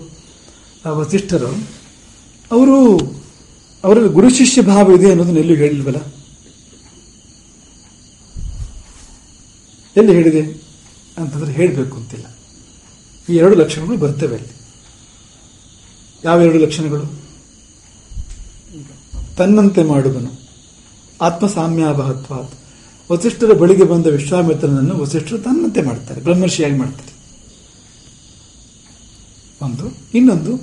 ವಸಿಷ್ಠರು ಅವರಲ್ಲಿ ಗುರು ಶಿಷ್ಯ ಭಾವ ಇದೆ ಅನ್ನೋದನ್ನ ಎಲ್ಲೂ ಹೇಳಿಲ್ವಲ್ಲ. ಎಲ್ಲಿ ಹೇಳಿದೆ ಅಂತಂದ್ರೆ ಹೇಳಬೇಕು ಅಂತಿಲ್ಲ. ಈ ಎರಡು ಲಕ್ಷಣಗಳು ಬರ್ತವೆ ಅಲ್ಲಿ. ಯಾವ ಎರಡು ಲಕ್ಷಣಗಳು? ತನ್ನಂತೆ ಮಾಡುವನು, ಆತ್ಮಸಾಮ್ಯಾಭಾತ್ವಾತ್. ವಸಿಷ್ಠರ ಬಳಿಗೆ ಬಂದ ವಿಶ್ವಾಮಿತ್ರನನ್ನು ವಸಿಷ್ಠರು ತನ್ನಂತೆ ಮಾಡ್ತಾರೆ, ಬ್ರಹ್ಮರ್ಷಿಯಾಗಿ ಮಾಡ್ತಾರೆ. ಒಂದು. ಇನ್ನೊಂದು,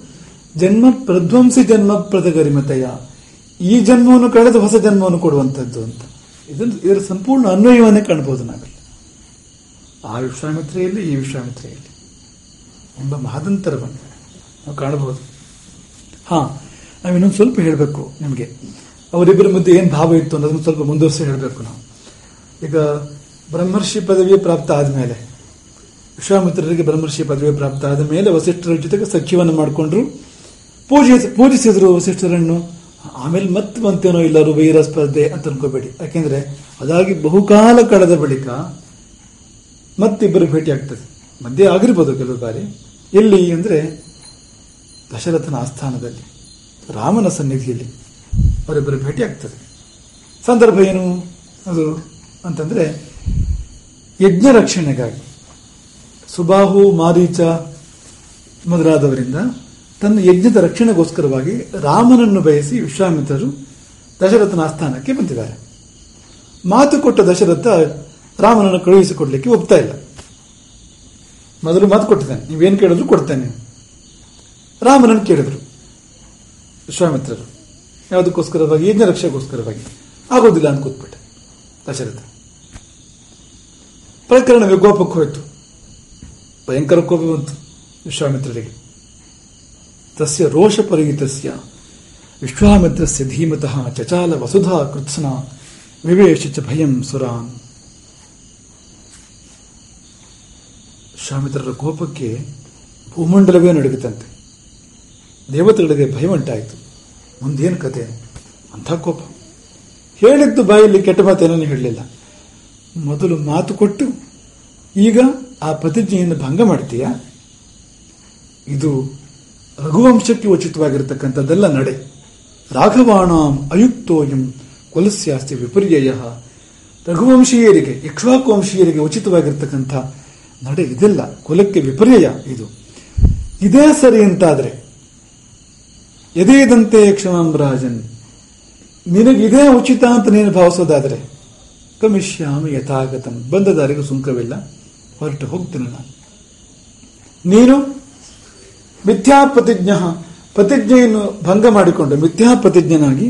ಜನ್ಮ ಪ್ರಧ್ವಂಸಿ ಜನ್ಮ ಪ್ರದಗರಿಮತೆಯ, ಈ ಜನ್ಮವನ್ನು ಕಳೆದು ಹೊಸ ಜನ್ಮವನ್ನು ಕೊಡುವಂಥದ್ದು ಅಂತ. ಇದರ ಸಂಪೂರ್ಣ ಅನ್ವಯವನ್ನೇ ಕಾಣಬಹುದು ನಾವೆಲ್ಲ. ಆ ವಿಶ್ವಾಮಿತ್ರೆಯಲ್ಲಿ ಈ ವಿಶ್ವಾಮಿತ್ರೆಯಲ್ಲಿ ಎಂಬ ಮಹದಂತರವನ್ನು ನಾವು ಕಾಣಬಹುದು. ನಾವಿನ್ನೊಂದು ಸ್ವಲ್ಪ ಹೇಳಬೇಕು ನಿಮಗೆ. ಅವರಿಬ್ಬರ ಮಧ್ಯೆ ಏನು ಭಾವ ಇತ್ತು ಅನ್ನೋದನ್ನು ಸ್ವಲ್ಪ ಮುಂದುವರಿಸಿ ಹೇಳಬೇಕು ನಾವು. ಈಗ ಬ್ರಹ್ಮರ್ಷಿ ಪದವಿ ಪ್ರಾಪ್ತ ಆದಮೇಲೆ ವಿಶ್ವಾಮಿತ್ರರಿಗೆ ಬ್ರಹ್ಮರ್ಷಿ ಪದವಿ ಪ್ರಾಪ್ತ ಆದ ಮೇಲೆ ವಸಿಷ್ಠರ ಜೊತೆಗೆ ಸಖ್ಯವನ್ನು ಮಾಡಿಕೊಂಡ್ರು, ಪೂಜಿಸಿದ್ರು ವಸಿಷ್ಠರನ್ನು. ಆಮೇಲೆ ಮತ್ತೆ ಬಂತೇನೋ ಇಲ್ಲರು ವೈರ ಸ್ಪರ್ಧೆ ಅಂತ ಅನ್ಕೋಬೇಡಿ. ಯಾಕೆಂದ್ರೆ ಅದಾಗಿ ಬಹುಕಾಲ ಕಳೆದ ಬಳಿಕ ಮತ್ತಿಬ್ಬರು ಭೇಟಿ ಆಗ್ತದೆ. ಮಧ್ಯೆ ಆಗಿರ್ಬೋದು ಕೆಲವು ಬಾರಿ. ಎಲ್ಲಿ ಅಂದ್ರೆ ದಶರಥನ ಆಸ್ಥಾನದಲ್ಲಿ, ರಾಮನ ಸನ್ನಿಧಿಯಲ್ಲಿ ಅವರಿಬ್ಬರು ಭೇಟಿ ಆಗ್ತದೆ. ಸಂದರ್ಭ ಏನು ಅದು ಅಂತಂದ್ರೆ, ಯಜ್ಞ ರಕ್ಷಣೆಗಾಗಿ ಸುಬಾಹು, ಮಾರೀಚ ಮೊದಲಾದವರಿಂದ ತನ್ನ ಯಜ್ಞದ ರಕ್ಷಣೆಗೋಸ್ಕರವಾಗಿ ರಾಮನನ್ನು ಬಯಸಿ ವಿಶ್ವಾಮಿತ್ರರು ದಶರಥನ ಆಸ್ಥಾನಕ್ಕೆ ಬಂದಿದ್ದಾರೆ. ಮಾತು ಕೊಟ್ಟ ದಶರಥ ರಾಮನನ್ನು ಕಳುಹಿಸಿಕೊಡ್ಲಿಕ್ಕೆ ಒಪ್ತಾ ಇಲ್ಲ. ಮೊದಲು ಮಾತು ಕೊಟ್ಟಿದ್ದಾನೆ, ನೀವೇನು ಕೇಳಿದ್ರು ಕೊಡ್ತೇನೆ. ರಾಮನನ್ನು ಕೇಳಿದ್ರು ವಿಶ್ವಾಮಿತ್ರರು, ಯಾವುದಕ್ಕೋಸ್ಕರವಾಗಿ? ಯಜ್ಞ ರಕ್ಷೆಗೋಸ್ಕರವಾಗಿ. ಆಗೋದಿಲ್ಲ ಅಂತ ಕೂತ್ಬಿಟ್ಟೆ ದಶರಥ. ಪ್ರಕರಣ ವಿಕೋಪಕ್ಕೆ ಹೋಯಿತು, ಭಯಂಕರ ಕೋಪ ಬಂತು ವಿಶ್ವಾಮಿತ್ರರಿಗೆ. ತಸ್ಯ ರೋಷ ಪರಿಹಿತಸ್ಯ ವಿಶ್ವಾಮಿತ್ರಸ್ಯ ಧೀಮತಃ ಚಚಾಲ ವಸುಧಾ ಕೃತ್ಸ್ನ ವಿವೇಶ ಚ ಭಯಂ ಸುರಾನ್. ವಿಶ್ವಾಮಿತ್ರರ ಕೋಪಕ್ಕೆ ಭೂಮಂಡಲವೇ ನಡುಗುತ್ತಂತೆ. ದೇವತೆಗಳಿಗೆ ಭಯ ಉಂಟಾಯಿತು. ಮುಂದೇನು ಕತೆ? ಅಂಥ ಕೋಪ. ಹೇಳಿದ್ದು ಬಾಯಲ್ಲಿ ಕೆಟ್ಟ ಮಾತೇನೂ ಹೇಳಲಿಲ್ಲ. ಮೊದಲು ಮಾತು ಕೊಟ್ಟು ಈಗ ಆ ಪ್ರತಿಜ್ಞೆಯನ್ನು ಭಂಗ ಮಾಡ್ತೀಯಾ? ಇದು ರಘುವಂಶಕ್ಕೆ ಉಚಿತವಾಗಿರತಕ್ಕಂಥದ್ದೆಲ್ಲ ನಡೆ. ರಾಘವಾಣಾಂ ಅಯುಕ್ತೋಯಂ ಕುಲಸ್ಯಾಸ್ತಿ ವಿಪರ್ಯಯ. ರಘುವಂಶೀಯರಿಗೆ, ಇಕ್ಷ್ವಾಕು ವಂಶೀಯರಿಗೆ ಉಚಿತವಾಗಿರ್ತಕ್ಕಂಥ ನಡೆ ಇದೆಲ್ಲ ಕುಲಕ್ಕೆ ವಿಪರ್ಯಯ. ಇದೇ ಸರಿ ಅಂತಾದ್ರೆ, ಎದೆಯದಂತೆ ಕ್ಷಮಾಂ ರಾಜನ್, ನಿನಗಿದೇ ಉಚಿತ ಅಂತ ನೀನು ಭಾವಿಸೋದಾದ್ರೆ, ಕಮಿಷ್ಯಾಮಿ ಯಥಾಗತಂ, ಬಂದ ದಾರಿಗೂ ಸುಂಕವಿಲ್ಲ, ಹೊರಟು ಹೋಗ್ತೀನಿ ನಾನು. ನೀನು ಮಿಥ್ಯಾ ಪ್ರತಿಜ್ಞೆಯನ್ನು ಭಂಗ ಮಾಡಿಕೊಂಡು ಮಿಥ್ಯಾ ಪ್ರತಿಜ್ಞನಾಗಿ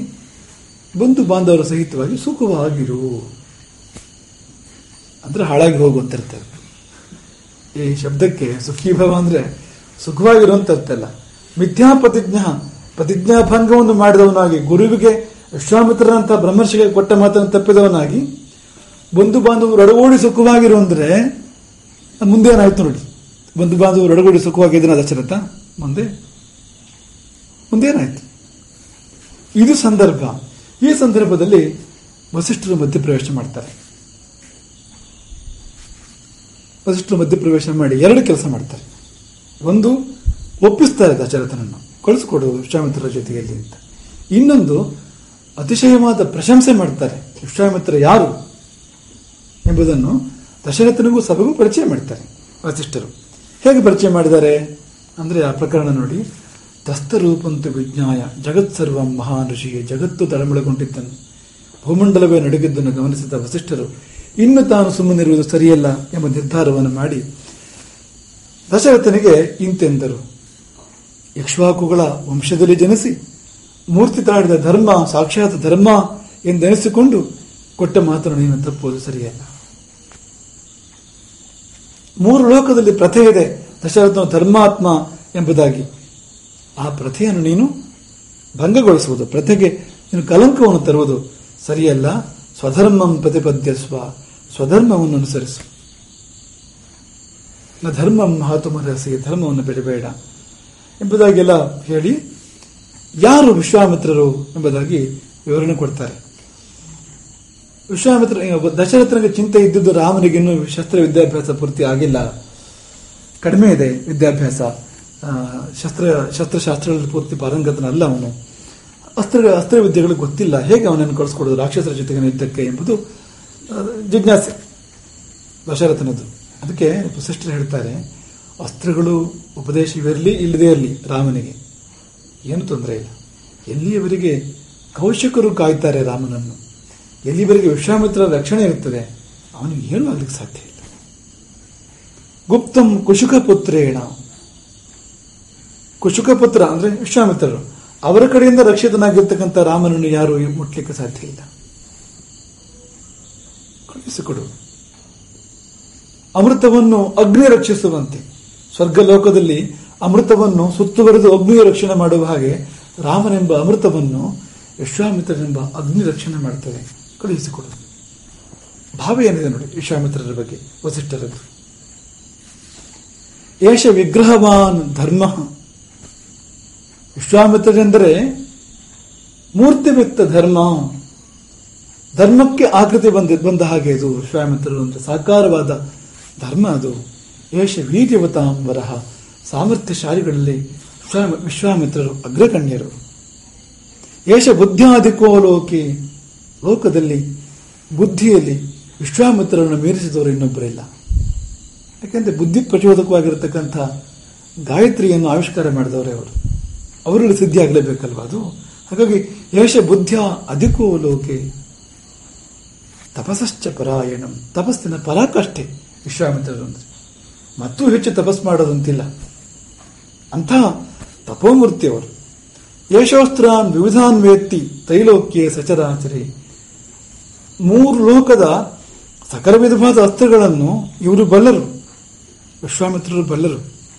ಬಂಧು ಬಾಂಧವರ ಸಹಿತವಾಗಿ ಸುಖವಾಗಿರು ಅಂದ್ರೆ ಹಾಳಾಗಿ ಹೋಗುವಂತಿರ್ತದೆ. ಈ ಶಬ್ದಕ್ಕೆ ಸುಖೀಭವ ಅಂದ್ರೆ ಸುಖವಾಗಿರು ಅಂತ ಅರ್ಥ ಅಲ್ಲ. ಮಿಥ್ಯಾ ಪ್ರತಿಜ್ಞಾಭಂಗವನ್ನು ಮಾಡಿದವನಾಗಿ, ಗುರುವಿಗೆ ವಿಶ್ವಾಮಿತ್ರರಂತ ಬ್ರಹ್ಮರ್ಷಿಗೆ ಕೊಟ್ಟ ಮಾತನ್ನು ತಪ್ಪಿದವನಾಗಿ ಬಂಧು ಬಾಂಧವರು ಒಡಗೂಡಿ ಸುಖವಾಗಿರು ಅಂದ್ರೆ ಮುಂದೇನಾಯ್ತು ನೋಡಿ. ಬಂಧು ಬಾಂಧವರು ಒಡಗೂಡಿ ಸುಖವಾಗಿದ್ದನ ದಶರಥ, ಮುಂದೇನಾಯ್ತು? ಇದು ಸಂದರ್ಭ. ಈ ಸಂದರ್ಭದಲ್ಲಿ ವಸಿಷ್ಠರು ಮಧ್ಯಪ್ರವೇಶ ಮಾಡ್ತಾರೆ. ವಸಿಷ್ಠರು ಮಧ್ಯಪ್ರವೇಶ ಮಾಡಿ ಎರಡು ಕೆಲಸ ಮಾಡ್ತಾರೆ. ಒಂದು, ಒಪ್ಪಿಸ್ತಾರೆ ದಶರಥನನ್ನು, ಕಳಿಸ್ಕೊಡು ವಿಶ್ವಾಮಿತ್ರರ ಜೊತೆಯಲ್ಲಿ ಅಂತ. ಇನ್ನೊಂದು, ಅತಿಶಯವಾದ ಪ್ರಶಂಸೆ ಮಾಡ್ತಾರೆ. ವಿಶ್ವಾಮಿತ್ರ ಯಾರು ಎಂಬುದನ್ನು ದಶರಥನಿಗೂ ಸಭೆಗೂ ಪರಿಚಯ ಮಾಡ್ತಾರೆ ವಸಿಷ್ಠರು. ಹೇಗೆ ಪರಿಚಯ ಮಾಡಿದ್ದಾರೆ ಅಂದ್ರೆ, ಆ ಪ್ರಕರಣ ನೋಡಿ. ತಸ್ತರೂಪಂತು ವಿಜ್ಞಾಯ ಜಗತ್ಸರ್ವಂ ಮಹಾನ್ ಋಷಿಗೆ, ಜಗತ್ತು ತಳಮಳಗೊಂಡಿದ್ದನು, ಭೂಮಂಡಲವೇ ನಡುಗಿದ್ದನ್ನು ಗಮನಿಸಿದ ವಸಿಷ್ಠರು ಇನ್ನು ತಾನು ಸುಮ್ಮನಿರುವುದು ಸರಿಯಲ್ಲ ಎಂಬ ನಿರ್ಧಾರವನ್ನು ಮಾಡಿ ದಶರಥನಿಗೆ ಇಂತೆಂದರು. ಇಕ್ಷ್ವಾಕುಗಳ ವಂಶದಲ್ಲಿ ಜನಿಸಿ ಮೂರ್ತಿ ತಾಳಿದ ಧರ್ಮ ಸಾಕ್ಷಾತ್ ಧರ್ಮ ಎಂದೆನಿಸಿಕೊಂಡು ಕೊಟ್ಟ ಮಾತನ್ನು ನೀನು ತಪ್ಪುವುದು ಸರಿಯಲ್ಲ. ಮೂರು ಲೋಕದಲ್ಲಿ ಪ್ರಥೆ ಇದೆ ದಶರಥನು ಧರ್ಮಾತ್ಮ ಎಂಬುದಾಗಿ. ಆ ಪ್ರಥೆಯನ್ನು ನೀನು ಭಂಗಗೊಳಿಸುವುದು, ಪ್ರಥೆಗೆ ನೀನು ಕಲಂಕವನ್ನು ತರುವುದು ಸರಿಯಲ್ಲ. ಸ್ವಧರ್ಮಂ ಪ್ರತಿಪದ್ಯಸ್ವ, ಸ್ವಧರ್ಮವನ್ನು ಅನುಸರಿಸು. ನ ಧರ್ಮಂ ಮಹಾತ್ಮರಸಿ, ಧರ್ಮವನ್ನು ಬಿಡಬೇಡ ಎಂಬುದಾಗೆಲ್ಲ ಹೇಳಿ, ಯಾರು ವಿಶ್ವಾಮಿತ್ರರು ಎಂಬುದಾಗಿ ವಿವರಣೆ ಕೊಡ್ತಾರೆ. ವಿಶ್ವಾಮಿತ್ರ, ದಶರಥನಿಗೆ ಚಿಂತೆ ಇದ್ದುದು ರಾಮನಿಗಿನ್ನೂ ಶಸ್ತ್ರ ವಿದ್ಯಾಭ್ಯಾಸ ಪೂರ್ತಿ ಆಗಿಲ್ಲ, ಕಡಿಮೆ ಇದೆ ವಿದ್ಯಾಭ್ಯಾಸ. ಶಸ್ತ್ರಶಾಸ್ತ್ರಗಳಲ್ಲಿ ಪೂರ್ತಿ ಪಾರಂಗತನಲ್ಲ ಅವನು. ಅಸ್ತ್ರ ವಿದ್ಯೆಗಳು ಗೊತ್ತಿಲ್ಲ. ಹೇಗೆ ಅವನನ್ನು ಕಳಿಸ್ಕೊಡೋದು ರಾಕ್ಷಸರ ಜೊತೆಗೆ ಯುದ್ಧಕ್ಕೆ ಎಂಬುದು ಜಿಜ್ಞಾಸೆ ದಶರಥನದ್ದು. ಅದಕ್ಕೆ ವಸಿಷ್ಠರು ಹೇಳ್ತಾರೆ, ಅಸ್ತ್ರಗಳು ಉಪದೇಶವಿರಲಿ ಇಲ್ಲದೇ ಇರಲಿ ರಾಮನಿಗೆ ಏನು ತೊಂದರೆ ಇಲ್ಲ. ಎಲ್ಲಿಯವರೆಗೆ ಕೌಶಕರು ಕಾಯ್ತಾರೆ ರಾಮನನ್ನು, ಎಲ್ಲಿವರೆಗೆ ವಿಶ್ವಾಮಿತ್ರರ ರಕ್ಷಣೆ ಇರುತ್ತದೆ, ಅವನಿಗೆ ಏನೂ ಆಗ್ಲಿಕ್ಕೆ ಸಾಧ್ಯ ಇಲ್ಲ. ಗುಪ್ತಂ ಕುಶುಕ ಪುತ್ರೇಣ, ಕುಶುಕ ಪುತ್ರ ಅಂದ್ರೆ ವಿಶ್ವಾಮಿತ್ರರು, ಅವರ ಕಡೆಯಿಂದ ರಕ್ಷಿತನಾಗಿರ್ತಕ್ಕಂಥ ರಾಮನನ್ನು ಯಾರು ಮುಟ್ಲಿಕ್ಕೆ ಸಾಧ್ಯ ಇಲ್ಲ. ಕಳುಹಿಸಿಕೊಡು. ಅಮೃತವನ್ನು ಅಗ್ನಿ ರಕ್ಷಿಸುವಂತೆ, ಸ್ವರ್ಗಲೋಕದಲ್ಲಿ ಅಮೃತವನ್ನು ಸುತ್ತುವರೆದು ಅಗ್ನಿಯ ರಕ್ಷಣೆ ಮಾಡುವ ಹಾಗೆ ರಾಮನೆಂಬ ಅಮೃತವನ್ನು ವಿಶ್ವಾಮಿತ್ರನೆಂಬ ಅಗ್ನಿ ರಕ್ಷಣೆ ಮಾಡ್ತದೆ. ಕಳುಹಿಸಿಕೊಡು. ಭಾವ ಏನಿದೆ ನೋಡಿ ವಿಶ್ವಾಮಿತ್ರರ ಬಗ್ಗೆ ವಸಿಷ್ಠರದ್ದು. ಏಷ ವಿಗ್ರಹವಾನ್ ಧರ್ಮ. ವಿಶ್ವಾಮಿತ್ರರೆಂದರೆ ಮೂರ್ತಿವಿತ್ತ ಧರ್ಮ, ಧರ್ಮಕ್ಕೆ ಆಕೃತಿ ಬಂದ ಹಾಗೆ ಇದು ವಿಶ್ವಾಮಿತ್ರರು ಅಂದ್ರೆ ಸಾಕಾರವಾದ ಧರ್ಮ ಅದು. ಏಷ ವೀರ್ಯವತಾಂಬರಃ, ಸಾಮರ್ಥ್ಯಶಾಲಿಗಳಲ್ಲಿ ವಿಶ್ವಾಮಿತ್ರರು ಅಗ್ರಗಣ್ಯರು. ಏಷ ಬುದ್ಧ್ಯಾಧಿಕೋ ಲೋಕೆ, ಲೋಕದಲ್ಲಿ ಬುದ್ಧಿಯಲ್ಲಿ ವಿಶ್ವಾಮಿತ್ರರನ್ನು ಮೀರಿಸಿದವರು ಇನ್ನೊಬ್ಬರಿಲ್ಲ. ಯಾಕೆಂದ್ರೆ ಬುದ್ಧಿ ಪ್ರಚೋದಕವಾಗಿರತಕ್ಕಂಥ ಗಾಯತ್ರಿಯನ್ನು ಆವಿಷ್ಕಾರ ಮಾಡಿದವರೇ ಅವರಲ್ಲಿ ಸಿದ್ಧಿ ಆಗಲೇಬೇಕಲ್ವ ಅದು. ಹಾಗಾಗಿ ಏಷ ಬುದ್ಧಿಯ ಅಧಿಕೋ ಲೋಕೆ ತಪಸ್ಸಶ್ಚ ಪರಾಯಣಂ, ತಪಸ್ಸಿನ ಪರಾಕಾಷ್ಠೆ ವಿಶ್ವಾಮಿತ್ರರು ಅಂದ್ರೆ. ಮತ್ತೂ ಹೆಚ್ಚು ತಪಸ್ ಮಾಡೋದಂತಿಲ್ಲ, ಅಂಥ ತಪೋಮೂರ್ತಿಯವರು. ಯಶೋಸ್ತ್ರಾನ್ ವಿವಿಧಾನ್ ವೇತ್ತಿ ತ್ರೈಲೋಕ್ಯೆ ಸಚರಾಚರಿ, ಮೂರು ಲೋಕದ ಸಕಲ ವಿಧವಾದ ಅಸ್ತ್ರಗಳನ್ನು ಇವರು ಬಲ್ಲರು, ವಿಶ್ವಾಮಿತ್ರರು ಬಲ್ಲರು.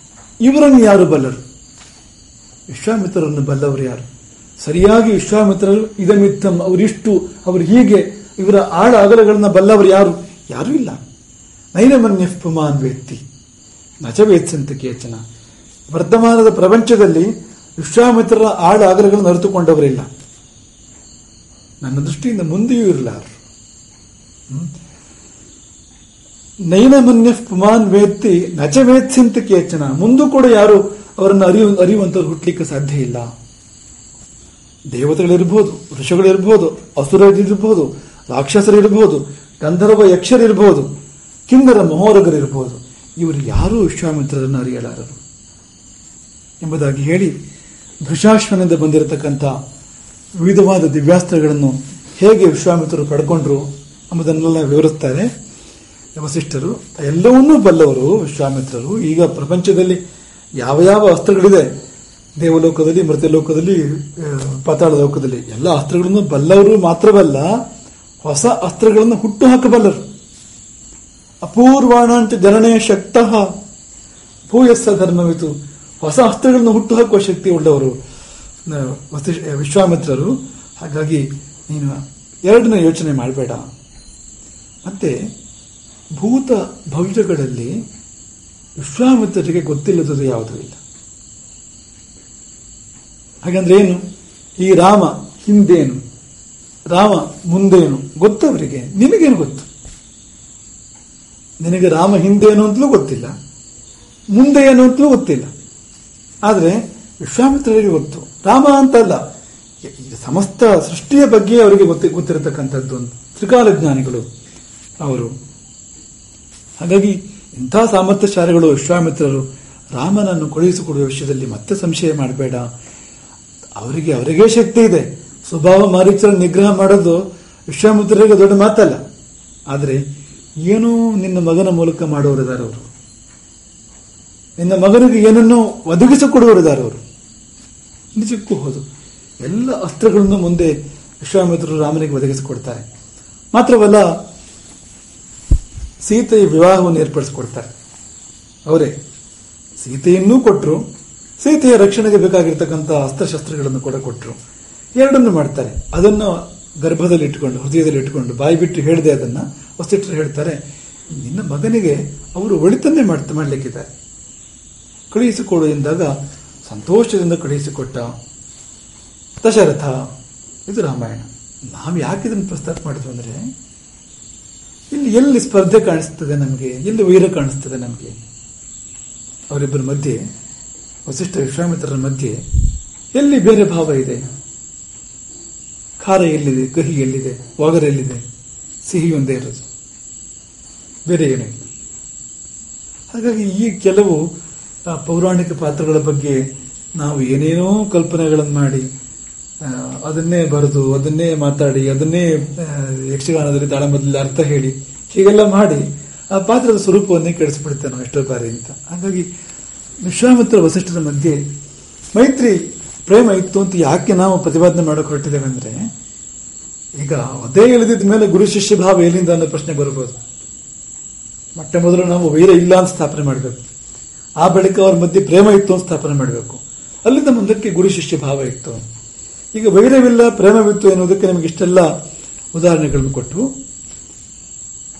ಇವರನ್ನು ಯಾರು ಬಲ್ಲರು? ವಿಶ್ವಾಮಿತ್ರರನ್ನು ಬಲ್ಲವರು ಯಾರು? ಸರಿಯಾಗಿ ವಿಶ್ವಾಮಿತ್ರರು ಇದಮಿತ್ತಂ, ಅವರಿಷ್ಟು, ಅವರು ಹೀಗೆ, ಇವರ ಆಳ ಅಗಲಗಳನ್ನ ಬಲ್ಲವರು ಯಾರು? ಯಾರೂ ಇಲ್ಲ. ನೈನಮನ್ಯ ಪುಮಾನ್ ವೇತ್ತಿ ನಚ ವೇತ್ಸಂತ ಕೇಚನ. ವರ್ತಮಾನದ ಪ್ರಪಂಚದಲ್ಲಿ ವಿಶ್ವಾಮಿತ್ರರ ಆಳ ಅಗಲಗಳನ್ನು ಅರಿತುಕೊಂಡವರಿಲ್ಲ. ನನ್ನ ದೃಷ್ಟಿಯಿಂದ ಮುಂದೆಯೂ ಇರಲಾರು. ನೈನಮನ್ಯ ಪುಮಾನ್ ವೇತ್ತಿ ನಚ ವೇತ್ಸಂತ ಕೇಚನ. ಮುಂದೂ ಕೂಡ ಯಾರು ಅವರನ್ನು ಅರಿಯುವಂತವ್ರು ಹುಟ್ಟಲಿಕ್ಕೆ ಸಾಧ್ಯ ಇಲ್ಲ. ದೇವತೆಗಳಿರ್ಬೋದು, ಋಷಿಗಳಿರ್ಬೋದು, ಅಸುರರಿರ್ಬೋದು, ರಾಕ್ಷಸರಿರ್ಬೋದು, ಗಂಧರ್ವ ಯಕ್ಷರಿರ್ಬೋದು, ಕಿನ್ನರ ಮಹೋರಗರಿರ್ಬೋದು, ಇವರು ಯಾರೂ ವಿಶ್ವಾಮಿತ್ರರನ್ನು ಅರಿಯಲಾರರು ಎಂಬುದಾಗಿ ಹೇಳಿ, ಧೃಷಾಶ್ವನಿಂದ ಬಂದಿರತಕ್ಕಂಥ ವಿವಿಧವಾದ ದಿವ್ಯಾಸ್ತ್ರಗಳನ್ನು ಹೇಗೆ ವಿಶ್ವಾಮಿತ್ರರು ಪಡ್ಕೊಂಡ್ರು ಎಂಬುದನ್ನೆಲ್ಲ ವಿವರಿಸ್ತಾರೆ ವಸಿಷ್ಠರು. ಎಲ್ಲವನ್ನೂ ಬಲ್ಲವರು ವಿಶ್ವಾಮಿತ್ರರು. ಈಗ ಪ್ರಪಂಚದಲ್ಲಿ ಯಾವ ಯಾವ ಅಸ್ತ್ರಗಳಿದೆ, ದೇವಲೋಕದಲ್ಲಿ, ಮೃತ್ಯಲೋಕದಲ್ಲಿ, ಪಾತಾಳ ಲೋಕದಲ್ಲಿ, ಎಲ್ಲ ಅಸ್ತ್ರಗಳನ್ನು ಬಲ್ಲವರು ಮಾತ್ರವಲ್ಲ, ಹೊಸ ಅಸ್ತ್ರಗಳನ್ನು ಹುಟ್ಟು ಹಾಕಬಲ್ಲರು. ಅಪೂರ್ವಾಣಾಂಚ ಜನನೇ ಶಕ್ತಃ ಭೂಯಸ್ಸ ಧರ್ಮವಿತು. ಹೊಸ ಅಸ್ತ್ರಗಳನ್ನು ಹುಟ್ಟು ಹಾಕುವ ಶಕ್ತಿ ಉಳ್ಳವರು ವಿಶ್ವಾಮಿತ್ರರು. ಹಾಗಾಗಿ ನೀನು ಎರಡನೇ ಯೋಚನೆ ಮಾಡಬೇಡ. ಮತ್ತೆ ಭೂತ ಭವಿಷ್ಯಗಳಲ್ಲಿ ವಿಶ್ವಾಮಿತ್ರರಿಗೆ ಗೊತ್ತಿಲ್ಲದ್ದು ಯಾವುದೂ ಇಲ್ಲ. ಹಾಗಂದ್ರೆ ಏನು? ಈ ರಾಮ ಹಿಂದೇನು, ರಾಮ ಮುಂದೇನು ಗೊತ್ತವರಿಗೆ. ನಿನಗೇನು ಗೊತ್ತು? ನಿನಗೆ ರಾಮ ಹಿಂದೇನು ಅಂತಲೂ ಗೊತ್ತಿಲ್ಲ, ಮುಂದೆ ಏನು ಅಂತಲೂ ಗೊತ್ತಿಲ್ಲ. ಆದರೆ ವಿಶ್ವಾಮಿತ್ರರಿಗೆ ಗೊತ್ತು. ರಾಮ ಅಂತಲ್ಲ, ಸಮಸ್ತ ಸೃಷ್ಟಿಯ ಬಗ್ಗೆ ಅವರಿಗೆ ಗೊತ್ತಿರತಕ್ಕಂಥದ್ದು ಒಂದು ತ್ರಿಕಾಲಜ್ಞಾನಿಗಳು ಅವರು. ಹಾಗಾಗಿ ಇಂಥ ಸಾಮರ್ಥ್ಯಶಾಲಿಗಳು ವಿಶ್ವಾಮಿತ್ರರು. ರಾಮನನ್ನು ಕಳುಹಿಸಿಕೊಡುವ ವಿಷಯದಲ್ಲಿ ಮತ್ತೆ ಸಂಶಯ ಮಾಡಬೇಡ. ಅವರಿಗೇ ಶಕ್ತಿ ಇದೆ. ಸ್ವಭಾವ ಮಾರೀಚರ ನಿಗ್ರಹ ಮಾಡೋದು ವಿಶ್ವಾಮಿತ್ರರಿಗೆ ದೊಡ್ಡ ಮಾತಲ್ಲ. ಆದರೆ ಏನೋ ನಿನ್ನ ಮಗನ ಮೂಲಕ ಮಾಡೋರಿದ್ದಾರೆ ನಿನ್ನ ಮಗನಿಗೆ ಏನನ್ನೋ ಒದಗಿಸಿಕೊಡುವರಿದ್ದಾರೆ ನಿಜಕ್ಕೂ ಹೌದು. ಎಲ್ಲ ಅಸ್ತ್ರಗಳನ್ನು ಮುಂದೆ ವಿಶ್ವಾಮಿತ್ರರು ರಾಮನಿಗೆ ಒದಗಿಸಿಕೊಡ್ತಾರೆ. ಮಾತ್ರವಲ್ಲ, ಸೀತೆಯ ವಿವಾಹವನ್ನು ಏರ್ಪಡಿಸಿಕೊಡ್ತಾರೆ ಅವರೇ. ಸೀತೆಯನ್ನೂ ಕೊಟ್ಟರು, ಸೀತೆಯ ರಕ್ಷಣೆಗೆ ಬೇಕಾಗಿರ್ತಕ್ಕಂಥ ಅಸ್ತ್ರಶಸ್ತ್ರಗಳನ್ನು ಕೂಡ ಕೊಟ್ಟರು. ಎರಡನ್ನು ಮಾಡ್ತಾರೆ. ಅದನ್ನು ಗರ್ಭದಲ್ಲಿ ಇಟ್ಟುಕೊಂಡು, ಹೃದಯದಲ್ಲಿ ಇಟ್ಟುಕೊಂಡು, ಬಾಯಿ ಬಿಟ್ಟು ಹೇಳಿದೆ ಅದನ್ನ ವಸಿಷ್ಠರು ಹೇಳ್ತಾರೆ, ನಿನ್ನ ಮಗನಿಗೆ ಅವರು ಒಳಿತನ್ನೇ ಮಾಡಲಿಕ್ಕಿದ್ದಾರೆ, ಕಳುಹಿಸಿಕೊಡು ಎಂದಾಗ ಸಂತೋಷದಿಂದ ಕಳುಹಿಸಿಕೊಟ್ಟ ದಶರಥ. ಇದು ರಾಮಾಯಣ. ನಾವು ಯಾಕೆ ಇದನ್ನು ಪ್ರಸ್ತಾಪ ಮಾಡಿದ್ವು ಅಂದ್ರೆ, ಎಲ್ಲಿ ಸ್ಪರ್ಧೆ ಕಾಣಿಸ್ತದೆ ನಮಗೆ, ಎಲ್ಲಿ ವೈರ ಕಾಣಿಸ್ತದೆ ನಮಗೆ. ಅವರಿಬ್ಬರ ಮಧ್ಯೆ, ವಸಿಷ್ಠ ವಿಶ್ವಾಮಿತ್ರರ ಮಧ್ಯೆ ಎಲ್ಲಿ ಬೇರೆ ಭಾವ ಇದೆ? ಖಾರ ಎಲ್ಲಿದೆ, ಕಹಿ ಎಲ್ಲಿದೆ, ಒಗರು ಎಲ್ಲಿದೆ? ಸಿಹಿ ಒಂದೇ ಇರೋದು, ಬೇರೆ ಏನೂ ಇಲ್ಲ. ಹಾಗಾಗಿ ಈ ಕೆಲವು ಪೌರಾಣಿಕ ಪಾತ್ರಗಳ ಬಗ್ಗೆ ನಾವು ಏನೇನೋ ಕಲ್ಪನೆಗಳನ್ನು ಮಾಡಿ, ಅದನ್ನೇ ಬರೆದು, ಅದನ್ನೇ ಮಾತಾಡಿ, ಅದನ್ನೇ ಯಕ್ಷಗಾನದಲ್ಲಿ ತಾಳಮದ್ದಲೆಯಲ್ಲಿ ಅರ್ಥ ಹೇಳಿ, ಹೀಗೆಲ್ಲ ಮಾಡಿ ಆ ಪಾತ್ರದ ಸ್ವರೂಪವನ್ನೇ ಕೆಡಿಸ್ಬಿಡ್ತೇವೆ ನಾವು ಎಷ್ಟೋ ಬಾರಿ ಅಂತ. ಹಾಗಾಗಿ ವಿಶ್ವಾಮಿತ್ರ ವಸಿಷ್ಠರ ಮಧ್ಯೆ ಮೈತ್ರಿ ಪ್ರೇಮ ಇತ್ತು ಅಂತ ಯಾಕೆ ನಾವು ಪ್ರತಿಪಾದನೆ ಮಾಡೋಕೆ ಹೊರಟಿದ್ದೇವೆ ಅಂದ್ರೆ, ಈಗ ಅದೇ ಇಳಿದಿದ್ದ ಮೇಲೆ ಗುರು ಶಿಷ್ಯ ಭಾವ ಎಲ್ಲಿಂದ ಅನ್ನೋ ಪ್ರಶ್ನೆ ಬರಬಹುದು. ಮೊಟ್ಟ ಮೊದಲು ನಾವು ವೈರ ಇಲ್ಲ ಅಂತ ಸ್ಥಾಪನೆ ಮಾಡಬೇಕು. ಆ ಬಳಿಕ ಅವ್ರ ಮಧ್ಯೆ ಪ್ರೇಮ ಇತ್ತು ಅಂತ ಸ್ಥಾಪನೆ ಮಾಡಬೇಕು. ಅಲ್ಲಿಂದ ಮುಂದಕ್ಕೆ ಗುರು ಶಿಷ್ಯ ಭಾವ ಇತ್ತು. ಈಗ ವೈರವಿಲ್ಲ, ಪ್ರೇಮವಿತ್ತು ಎನ್ನುವುದಕ್ಕೆ ನಮಗೆ ಇಷ್ಟೆಲ್ಲ ಉದಾಹರಣೆಗಳನ್ನು ಕೊಟ್ಟು,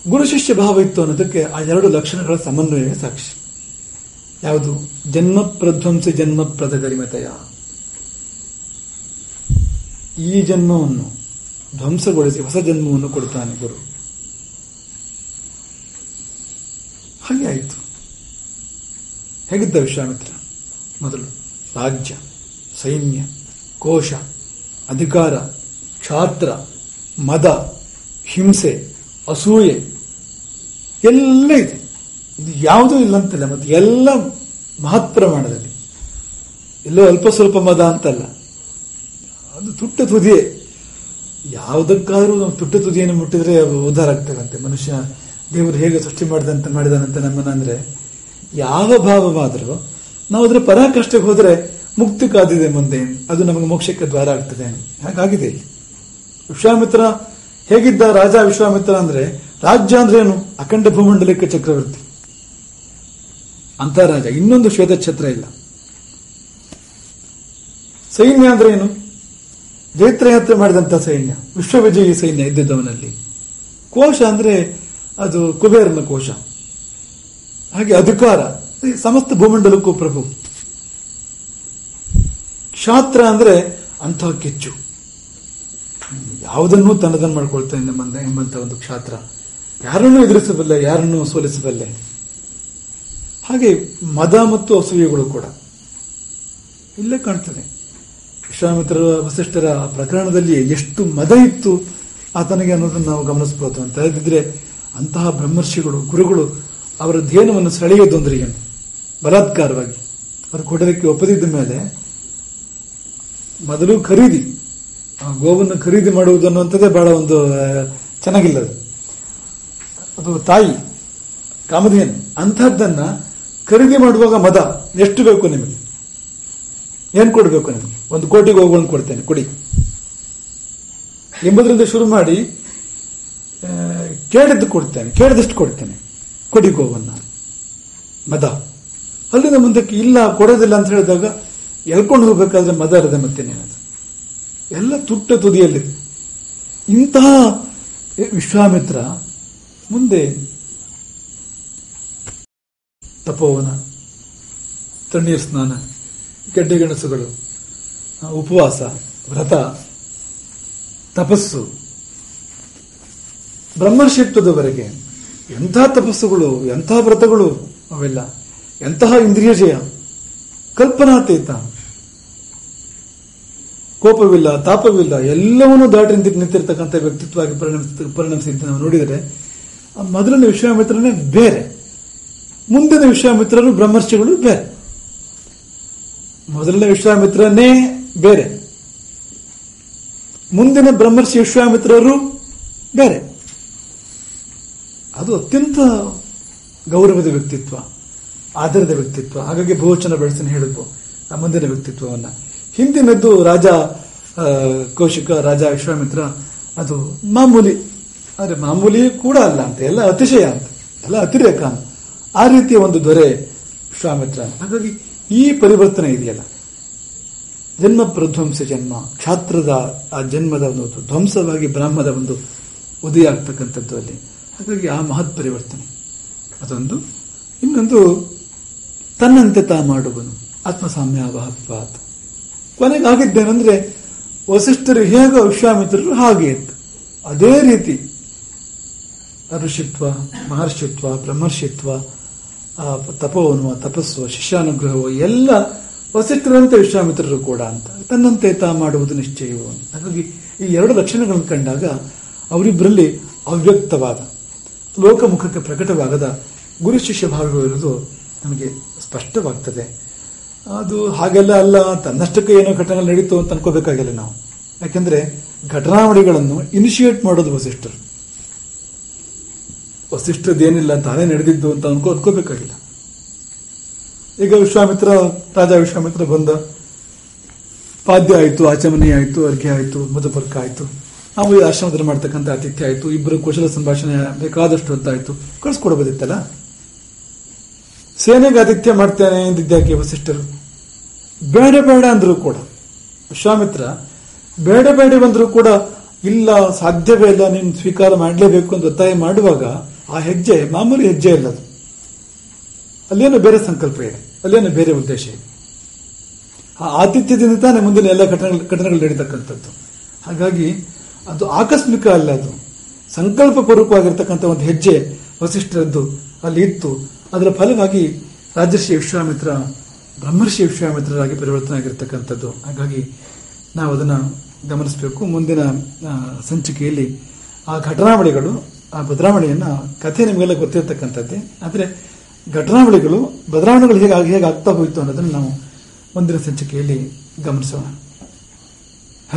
ಗುರು ಶಿಷ್ಯ ಭಾವ ಇತ್ತು ಅನ್ನೋದಕ್ಕೆ ಆ ಎರಡು ಲಕ್ಷಣಗಳ ಸಮನ್ವಯವೇ ಸಾಕ್ಷಿ. ಯಾವುದು? ಜನ್ಮ ಪ್ರಧ್ವಂಸಿ ಜನ್ಮ ಪ್ರದಗರಿಮತಯ. ಈ ಜನ್ಮವನ್ನು ಧ್ವಂಸಗೊಳಿಸಿ ಹೊಸ ಜನ್ಮವನ್ನು ಕೊಡ್ತಾನೆ ಗುರು. ಹಾಗೆ ಆಯಿತು. ಹೇಗಿದ್ದ ವಿಶ್ವಾಮಿತ್ರ? ಮೊದಲು ರಾಜ್ಯ, ಸೈನ್ಯ, ಕೋಶ, ಅಧಿಕಾರ, ಕ್ಷಾತ್ರ, ಮದ, ಹಿಂಸೆ, ಅಸೂಯೆ ಎಲ್ಲ ಇದೆ. ಇದು ಯಾವುದೂ ಇಲ್ಲ ಅಂತಲ್ಲ, ಮತ್ತೆ ಎಲ್ಲ ಮಹತ್ ಪ್ರಮಾಣದಲ್ಲಿ. ಎಲ್ಲೋ ಅಲ್ಪ ಸ್ವಲ್ಪ ಮದ ಅಂತಲ್ಲ, ಅದು ತುಟ್ಟ ತುದಿಯೇ. ಯಾವುದಕ್ಕಾದ್ರೂ ನಾವು ತುಟ್ಟ ತುದಿಯನ್ನು ಮುಟ್ಟಿದ್ರೆ ಉದ್ಧಾರ ಆಗ್ತೇವಂತೆ ಮನುಷ್ಯ. ದೇವರು ಹೇಗೆ ಸೃಷ್ಟಿ ಮಾಡಿದಾನಂತೆ ನಮ್ಮನ್ನ ಅಂದ್ರೆ, ಯಾವ ಭಾವವಾದರೂ ನಾವು ಅದರ ಪರಾಕಾಷ್ಠಕ್ಕೆ ಹೋದ್ರೆ ಮುಕ್ತಿ ಕಾದಿದೆ ಮುಂದೆ, ಅದು ನಮಗೆ ಮೋಕ್ಷಕ್ಕೆ ದ್ವಾರ ಆಗ್ತದೆ. ಹಾಗಾಗಿದೆ ಇಲ್ಲಿ. ವಿಶ್ವಾಮಿತ್ರ ಹೇಗಿದ್ದ ರಾಜ ವಿಶ್ವಾಮಿತ್ರ ಅಂದ್ರೆ, ರಾಜ್ಯ ಅಂದ್ರೆ ಏನು? ಅಖಂಡ ಭೂಮಂಡಲಕ್ಕೆ ಚಕ್ರವರ್ತಿ ಅಂತ ರಾಜ. ಇನ್ನೊಂದು ಶ್ವೇತಛತ್ರ ಇಲ್ಲ. ಸೈನ್ಯ ಅಂದ್ರೆ ಏನು? ಜೈತ್ರಯಾತ್ರೆ ಮಾಡಿದಂತ ಸೈನ್ಯ, ವಿಶ್ವವಿಜಯಿ ಸೈನ್ಯ ಇದ್ದಿದ್ದವನಲ್ಲಿ. ಕೋಶ ಅಂದ್ರೆ ಅದು ಕುಬೇರನ ಕೋಶ. ಹಾಗೆ ಅಧಿಕಾರ, ಸಮಸ್ತ ಭೂಮಂಡಲಕ್ಕೂ ಪ್ರಭು. ಕ್ಷಾತ್ರ ಅಂದ್ರೆ ಅಂತಹ ಕಿಚ್ಚು, ಯಾವುದನ್ನೂ ತನ್ನದನ್ನು ಮಾಡ್ಕೊಳ್ತಾ ಎಂಬಂತ ಒಂದು ಕ್ಷಾತ್ರ. ಯಾರನ್ನೂ ಎದುರಿಸಬಲ್ಲೆ, ಯಾರನ್ನೂ ಸೋಲಿಸಬಲ್ಲೆ. ಹಾಗೆ ಮದ ಮತ್ತು ಅಸೂಯೆಗಳು ಕೂಡ ಇಲ್ಲೇ ಕಾಣ್ತದೆ. ವಿಶ್ವಾಮಿತ್ರ ವಸಿಷ್ಠರ ಪ್ರಕರಣದಲ್ಲಿ ಎಷ್ಟು ಮದ ಇತ್ತು ಆತನಿಗೆ ಅನ್ನೋದನ್ನು ನಾವು ಗಮನಿಸಬಹುದು. ಅಂತ ಹೇಳಿದ್ರೆ ಅಂತಹ ಬ್ರಹ್ಮರ್ಷಿಗಳು, ಗುರುಗಳು ಅವರ ಧ್ಯೇನವನ್ನು ಸೆಳೆಯೋದೊಂದ್ರೆ ಏನು? ಬಲಾತ್ಕಾರವಾಗಿ ಅವರು ಕೊಡೋದಕ್ಕೆ ಒಪ್ಪದಿದ್ದ ಮೇಲೆ ಮೊದಲು ಖರೀದಿ, ಗೋವನ್ನು ಖರೀದಿ ಮಾಡುವುದು ಅನ್ನುವಂಥದ್ದೇ ಬಹಳ ಒಂದು ಚೆನ್ನಾಗಿಲ್ಲ. ಅದು ತಾಯಿ ಕಾಮಧೇನು, ಅಂಥದ್ದನ್ನ ಖರೀದಿ ಮಾಡುವಾಗ ಮದ. ಎಷ್ಟು ಬೇಕು ನಿಮಗೆ? ಏನ್ ಕೊಡಬೇಕು ನಿಮಗೆ? 1 ಕೋಟಿ ಗೋಗಳನ್ನು ಕೊಡ್ತೇನೆ, ಕೊಡಿ ಎಂಬುದರಿಂದ ಶುರು ಮಾಡಿ ಕೇಳಿದ್ದು ಕೊಡ್ತೇನೆ, ಕೇಳಿದಷ್ಟು ಕೊಡ್ತೇನೆ, ಕೊಡಿ ಗೋವನ್ನ. ಮದ. ಅಲ್ಲಿಂದ ಮುಂದಕ್ಕೆ ಇಲ್ಲ ಕೊಡೋದಿಲ್ಲ ಅಂತ ಹೇಳಿದಾಗ ಎಳ್ಕೊಂಡು ಹೋಗ್ಬೇಕಾದ್ರೆ ಮದ ಇರದೆ ಮತ್ತೇನೇನದು? ಎಲ್ಲ ತುಟ್ಟ ತುದಿಯಲ್ಲಿದೆ. ಇಂತಹ ವಿಶ್ವಾಮಿತ್ರ ಮುಂದೆ ತಪೋವನ, ತಣ್ಣೀರು ಸ್ನಾನ, ಗೆಡ್ಡೆಗೆಣಸುಗಳು, ಉಪವಾಸ, ವ್ರತ, ತಪಸ್ಸು, ಬ್ರಹ್ಮರ್ಷಿತ್ವದವರೆಗೆ ಎಂಥ ತಪಸ್ಸುಗಳು, ಎಂಥ ವ್ರತಗಳು ಅವೆಲ್ಲ, ಎಂತಹ ಇಂದ್ರಿಯ ಜಯ, ಕಲ್ಪನಾತೀತ, ಕೋಪವಿಲ್ಲ, ತಾಪವಿಲ್ಲ, ಎಲ್ಲವನ್ನೂ ದಾಟಿ ನಿಂತಿರ್ತಕ್ಕಂಥ ವ್ಯಕ್ತಿತ್ವವಾಗಿ ಪರಿಣಮಿಸಿದಂತೆ ನಾವು ನೋಡಿದರೆ ಮೊದಲನೇ ವಿಶ್ವಾಮಿತ್ರನೇ ಬೇರೆ, ಮುಂದಿನ ವಿಶ್ವಾಮಿತ್ರರು ಬ್ರಹ್ಮರ್ಷಿಗಳು ಬೇರೆ. ಮೊದಲನೇ ವಿಶ್ವಾಮಿತ್ರನೇ ಬೇರೆ, ಮುಂದಿನ ಬ್ರಹ್ಮರ್ಷಿ ವಿಶ್ವಾಮಿತ್ರರು ಬೇರೆ. ಅದು ಅತ್ಯಂತ ಗೌರವದ ವ್ಯಕ್ತಿತ್ವ, ಆಧಾರದ ವ್ಯಕ್ತಿತ್ವ. ಹಾಗಾಗಿ ಬಹುವಚನ ಬೆಳೆಸನೆ ಹೇಳಿದ್ವು ಆ ಮುಂದಿನ ವ್ಯಕ್ತಿತ್ವವನ್ನ. ಹಿಂದಿನದ್ದು ರಾಜ ಕೌಶಿಕ, ರಾಜ ವಿಶ್ವಾಮಿತ್ರ, ಅದು ಮಾಮೂಲಿ. ಆದರೆ ಮಾಮೂಲಿ ಕೂಡ ಅಲ್ಲ ಅಂತ, ಎಲ್ಲ ಅತಿಶಯ ಅಂತ, ಎಲ್ಲ ಅತಿರೇಕ ಅಂತ, ಆ ರೀತಿಯ ಒಂದು ದೊರೆ ವಿಶ್ವಾಮಿತ್ರ. ಹಾಗಾಗಿ ಈ ಪರಿವರ್ತನೆ ಇದೆಯಲ್ಲ, ಜನ್ಮ ಪ್ರಧ್ವಂಸ ಜನ್ಮ, ಕ್ಷಾತ್ರದ ಆ ಜನ್ಮದ ಒಂದು ಧ್ವಂಸವಾಗಿ ಬ್ರಾಹ್ಮದ ಒಂದು ಉದಯ ಆಗ್ತಕ್ಕಂಥದ್ದು ಅಲ್ಲಿ. ಹಾಗಾಗಿ ಆ ಮಹತ್ ಪರಿವರ್ತನೆ ಅದೊಂದು. ಇನ್ನೊಂದು ತನ್ನಂತೆ ತಾ ಮಾಡುವನು, ಆತ್ಮಸಾಮ್ಯಾವಹತ್ವಾತ್. ಕೊನೆಗೆ ಆಗಿದ್ದೇನೆಂದ್ರೆ ವಸಿಷ್ಠರು ಹೇಗೋ ವಿಶ್ವಾಮಿತ್ರರು ಹಾಗೆ ಇತ್ತು. ಅದೇ ರೀತಿ ಋಷಿತ್ವ, ಮಹರ್ಷಿತ್ವ, ಬ್ರಹ್ಮರ್ಷಿತ್ವ, ತಪೋವನು, ತಪಸ್ಸು, ಶಿಷ್ಯಾನುಗ್ರಹವು ಎಲ್ಲ ವಸಿಷ್ಠರಂತೆ ವಿಶ್ವಾಮಿತ್ರರು ಕೂಡ ಅಂತ ತನ್ನಂತೆ ತಾ ಮಾಡುವುದು ನಿಶ್ಚಯವು. ಹಾಗಾಗಿ ಈ 2 ಲಕ್ಷಣಗಳನ್ನು ಕಂಡಾಗ ಅವರಿಬ್ಬರಲ್ಲಿ ಅವ್ಯಕ್ತವಾದ, ಲೋಕಮುಖಕ್ಕೆ ಪ್ರಕಟವಾಗದ ಗುರು ಶಿಷ್ಯ ಭಾವವಿರುವುದು ನಮಗೆ ಸ್ಪಷ್ಟವಾಗ್ತದೆ. ಅದು ಹಾಗೆಲ್ಲ ಅಲ್ಲ, ತನ್ನಷ್ಟಕ್ಕೆ ಏನೋ ಘಟನೆ ನಡೀತು ಅಂತ ಅನ್ಕೋಬೇಕಾಗಿಲ್ಲ ನಾವು. ಯಾಕೆಂದ್ರೆ ಘಟನಾವಳಿಗಳನ್ನು ಇನಿಷಿಯೇಟ್ ಮಾಡೋದು ವಸಿಷ್ಠರು. ವಸಿಷ್ಠದ್ದೇನಿಲ್ಲ, ತಾನೇ ನಡೆದಿದ್ದು ಅಂತ ಅನ್ಕೋಬೇಕಾಗಿಲ್ಲ. ಈಗ ರಾಜ ವಿಶ್ವಾಮಿತ್ರ ಬಂದ, ಪಾದ್ಯ ಆಯಿತು, ಆಚಮನಿ ಆಯಿತು, ಅರ್ಘ್ಯ ಆಯಿತು, ಮಧುಪರ್ಕ ಆಯಿತು, ನಾವು ಈ ಆಶ್ರಮದಲ್ಲಿ ಮಾಡ್ತಕ್ಕಂಥ ಆತಿಥ್ಯ ಆಯಿತು, ಇಬ್ಬರು ಕುಶಲ ಸಂಭಾಷಣೆ ಬೇಕಾದಷ್ಟು ಅಂತಾಯ್ತು, ಕಳಿಸ್ಕೊಡ್ಬೋದಿತ್ತಲ್ಲ. ಸೇನೆಗೆ ಆತಿಥ್ಯ ಮಾಡ್ತೇನೆ ಎಂದಿದ್ದಾಕೆ ವಸಿಷ್ಠರು? ಬೇಡ ಬೇಡ ಅಂದ್ರು ಕೂಡ, ವಿಶ್ವಾಮಿತ್ರ ಬೇಡ ಬೇಡ ಬಂದ್ರು ಕೂಡ ಇಲ್ಲ, ಸಾಧ್ಯವೇ ಇಲ್ಲ, ನೀನು ಸ್ವೀಕಾರ ಮಾಡಲೇಬೇಕು ಅಂತ ಒತ್ತಾಯ ಮಾಡುವಾಗ ಆ ಹೆಜ್ಜೆ ಮಾಮೂಲಿ ಹೆಜ್ಜೆ ಇಲ್ಲ. ಅಲ್ಲೇನೋ ಬೇರೆ ಸಂಕಲ್ಪ ಇದೆ, ಅಲ್ಲೇನೋ ಬೇರೆ ಉದ್ದೇಶ ಇದೆ. ಆ ಆತಿಥ್ಯದಿಂದ ತಾನೇ ಮುಂದಿನ ಎಲ್ಲ ಘಟನೆಗಳು ನಡೀತಕ್ಕಂಥದ್ದು. ಹಾಗಾಗಿ ಅದು ಆಕಸ್ಮಿಕ ಅಲ್ಲ, ಅದು ಸಂಕಲ್ಪ ಪೂರ್ವಕವಾಗಿರ್ತಕ್ಕಂಥ ಒಂದು ಹೆಜ್ಜೆ ವಸಿಷ್ಠರದ್ದು ಅಲ್ಲಿ ಇತ್ತು. ಅದರ ಫಲವಾಗಿ ರಾಜರ್ಷಿ ವಿಶ್ವಾಮಿತ್ರ ಬ್ರಹ್ಮರ್ಷಿ ವಿಶ್ವಾಮಿತ್ರರಾಗಿ ಪರಿವರ್ತನೆ ಆಗಿರ್ತಕ್ಕಂಥದ್ದು. ಹಾಗಾಗಿ ನಾವು ಅದನ್ನು ಗಮನಿಸಬೇಕು. ಮುಂದಿನ ಸಂಚಿಕೆಯಲ್ಲಿ ಆ ಘಟನಾವಳಿಗಳು, ಆ ಬದಲಾವಣೆಯನ್ನ, ಕಥೆ ನಿಮಗೆಲ್ಲ ಗೊತ್ತಿರತಕ್ಕಂಥದ್ದೇ, ಆದರೆ ಘಟನಾವಳಿಗಳು ಬದಲಾವಣೆಗಳು ಹೇಗೆ ಆಗ್ತಾ ಹೋಯಿತು ಅನ್ನೋದನ್ನು ನಾವು ಮುಂದಿನ ಸಂಚಿಕೆಯಲ್ಲಿ ಗಮನಿಸೋಣ.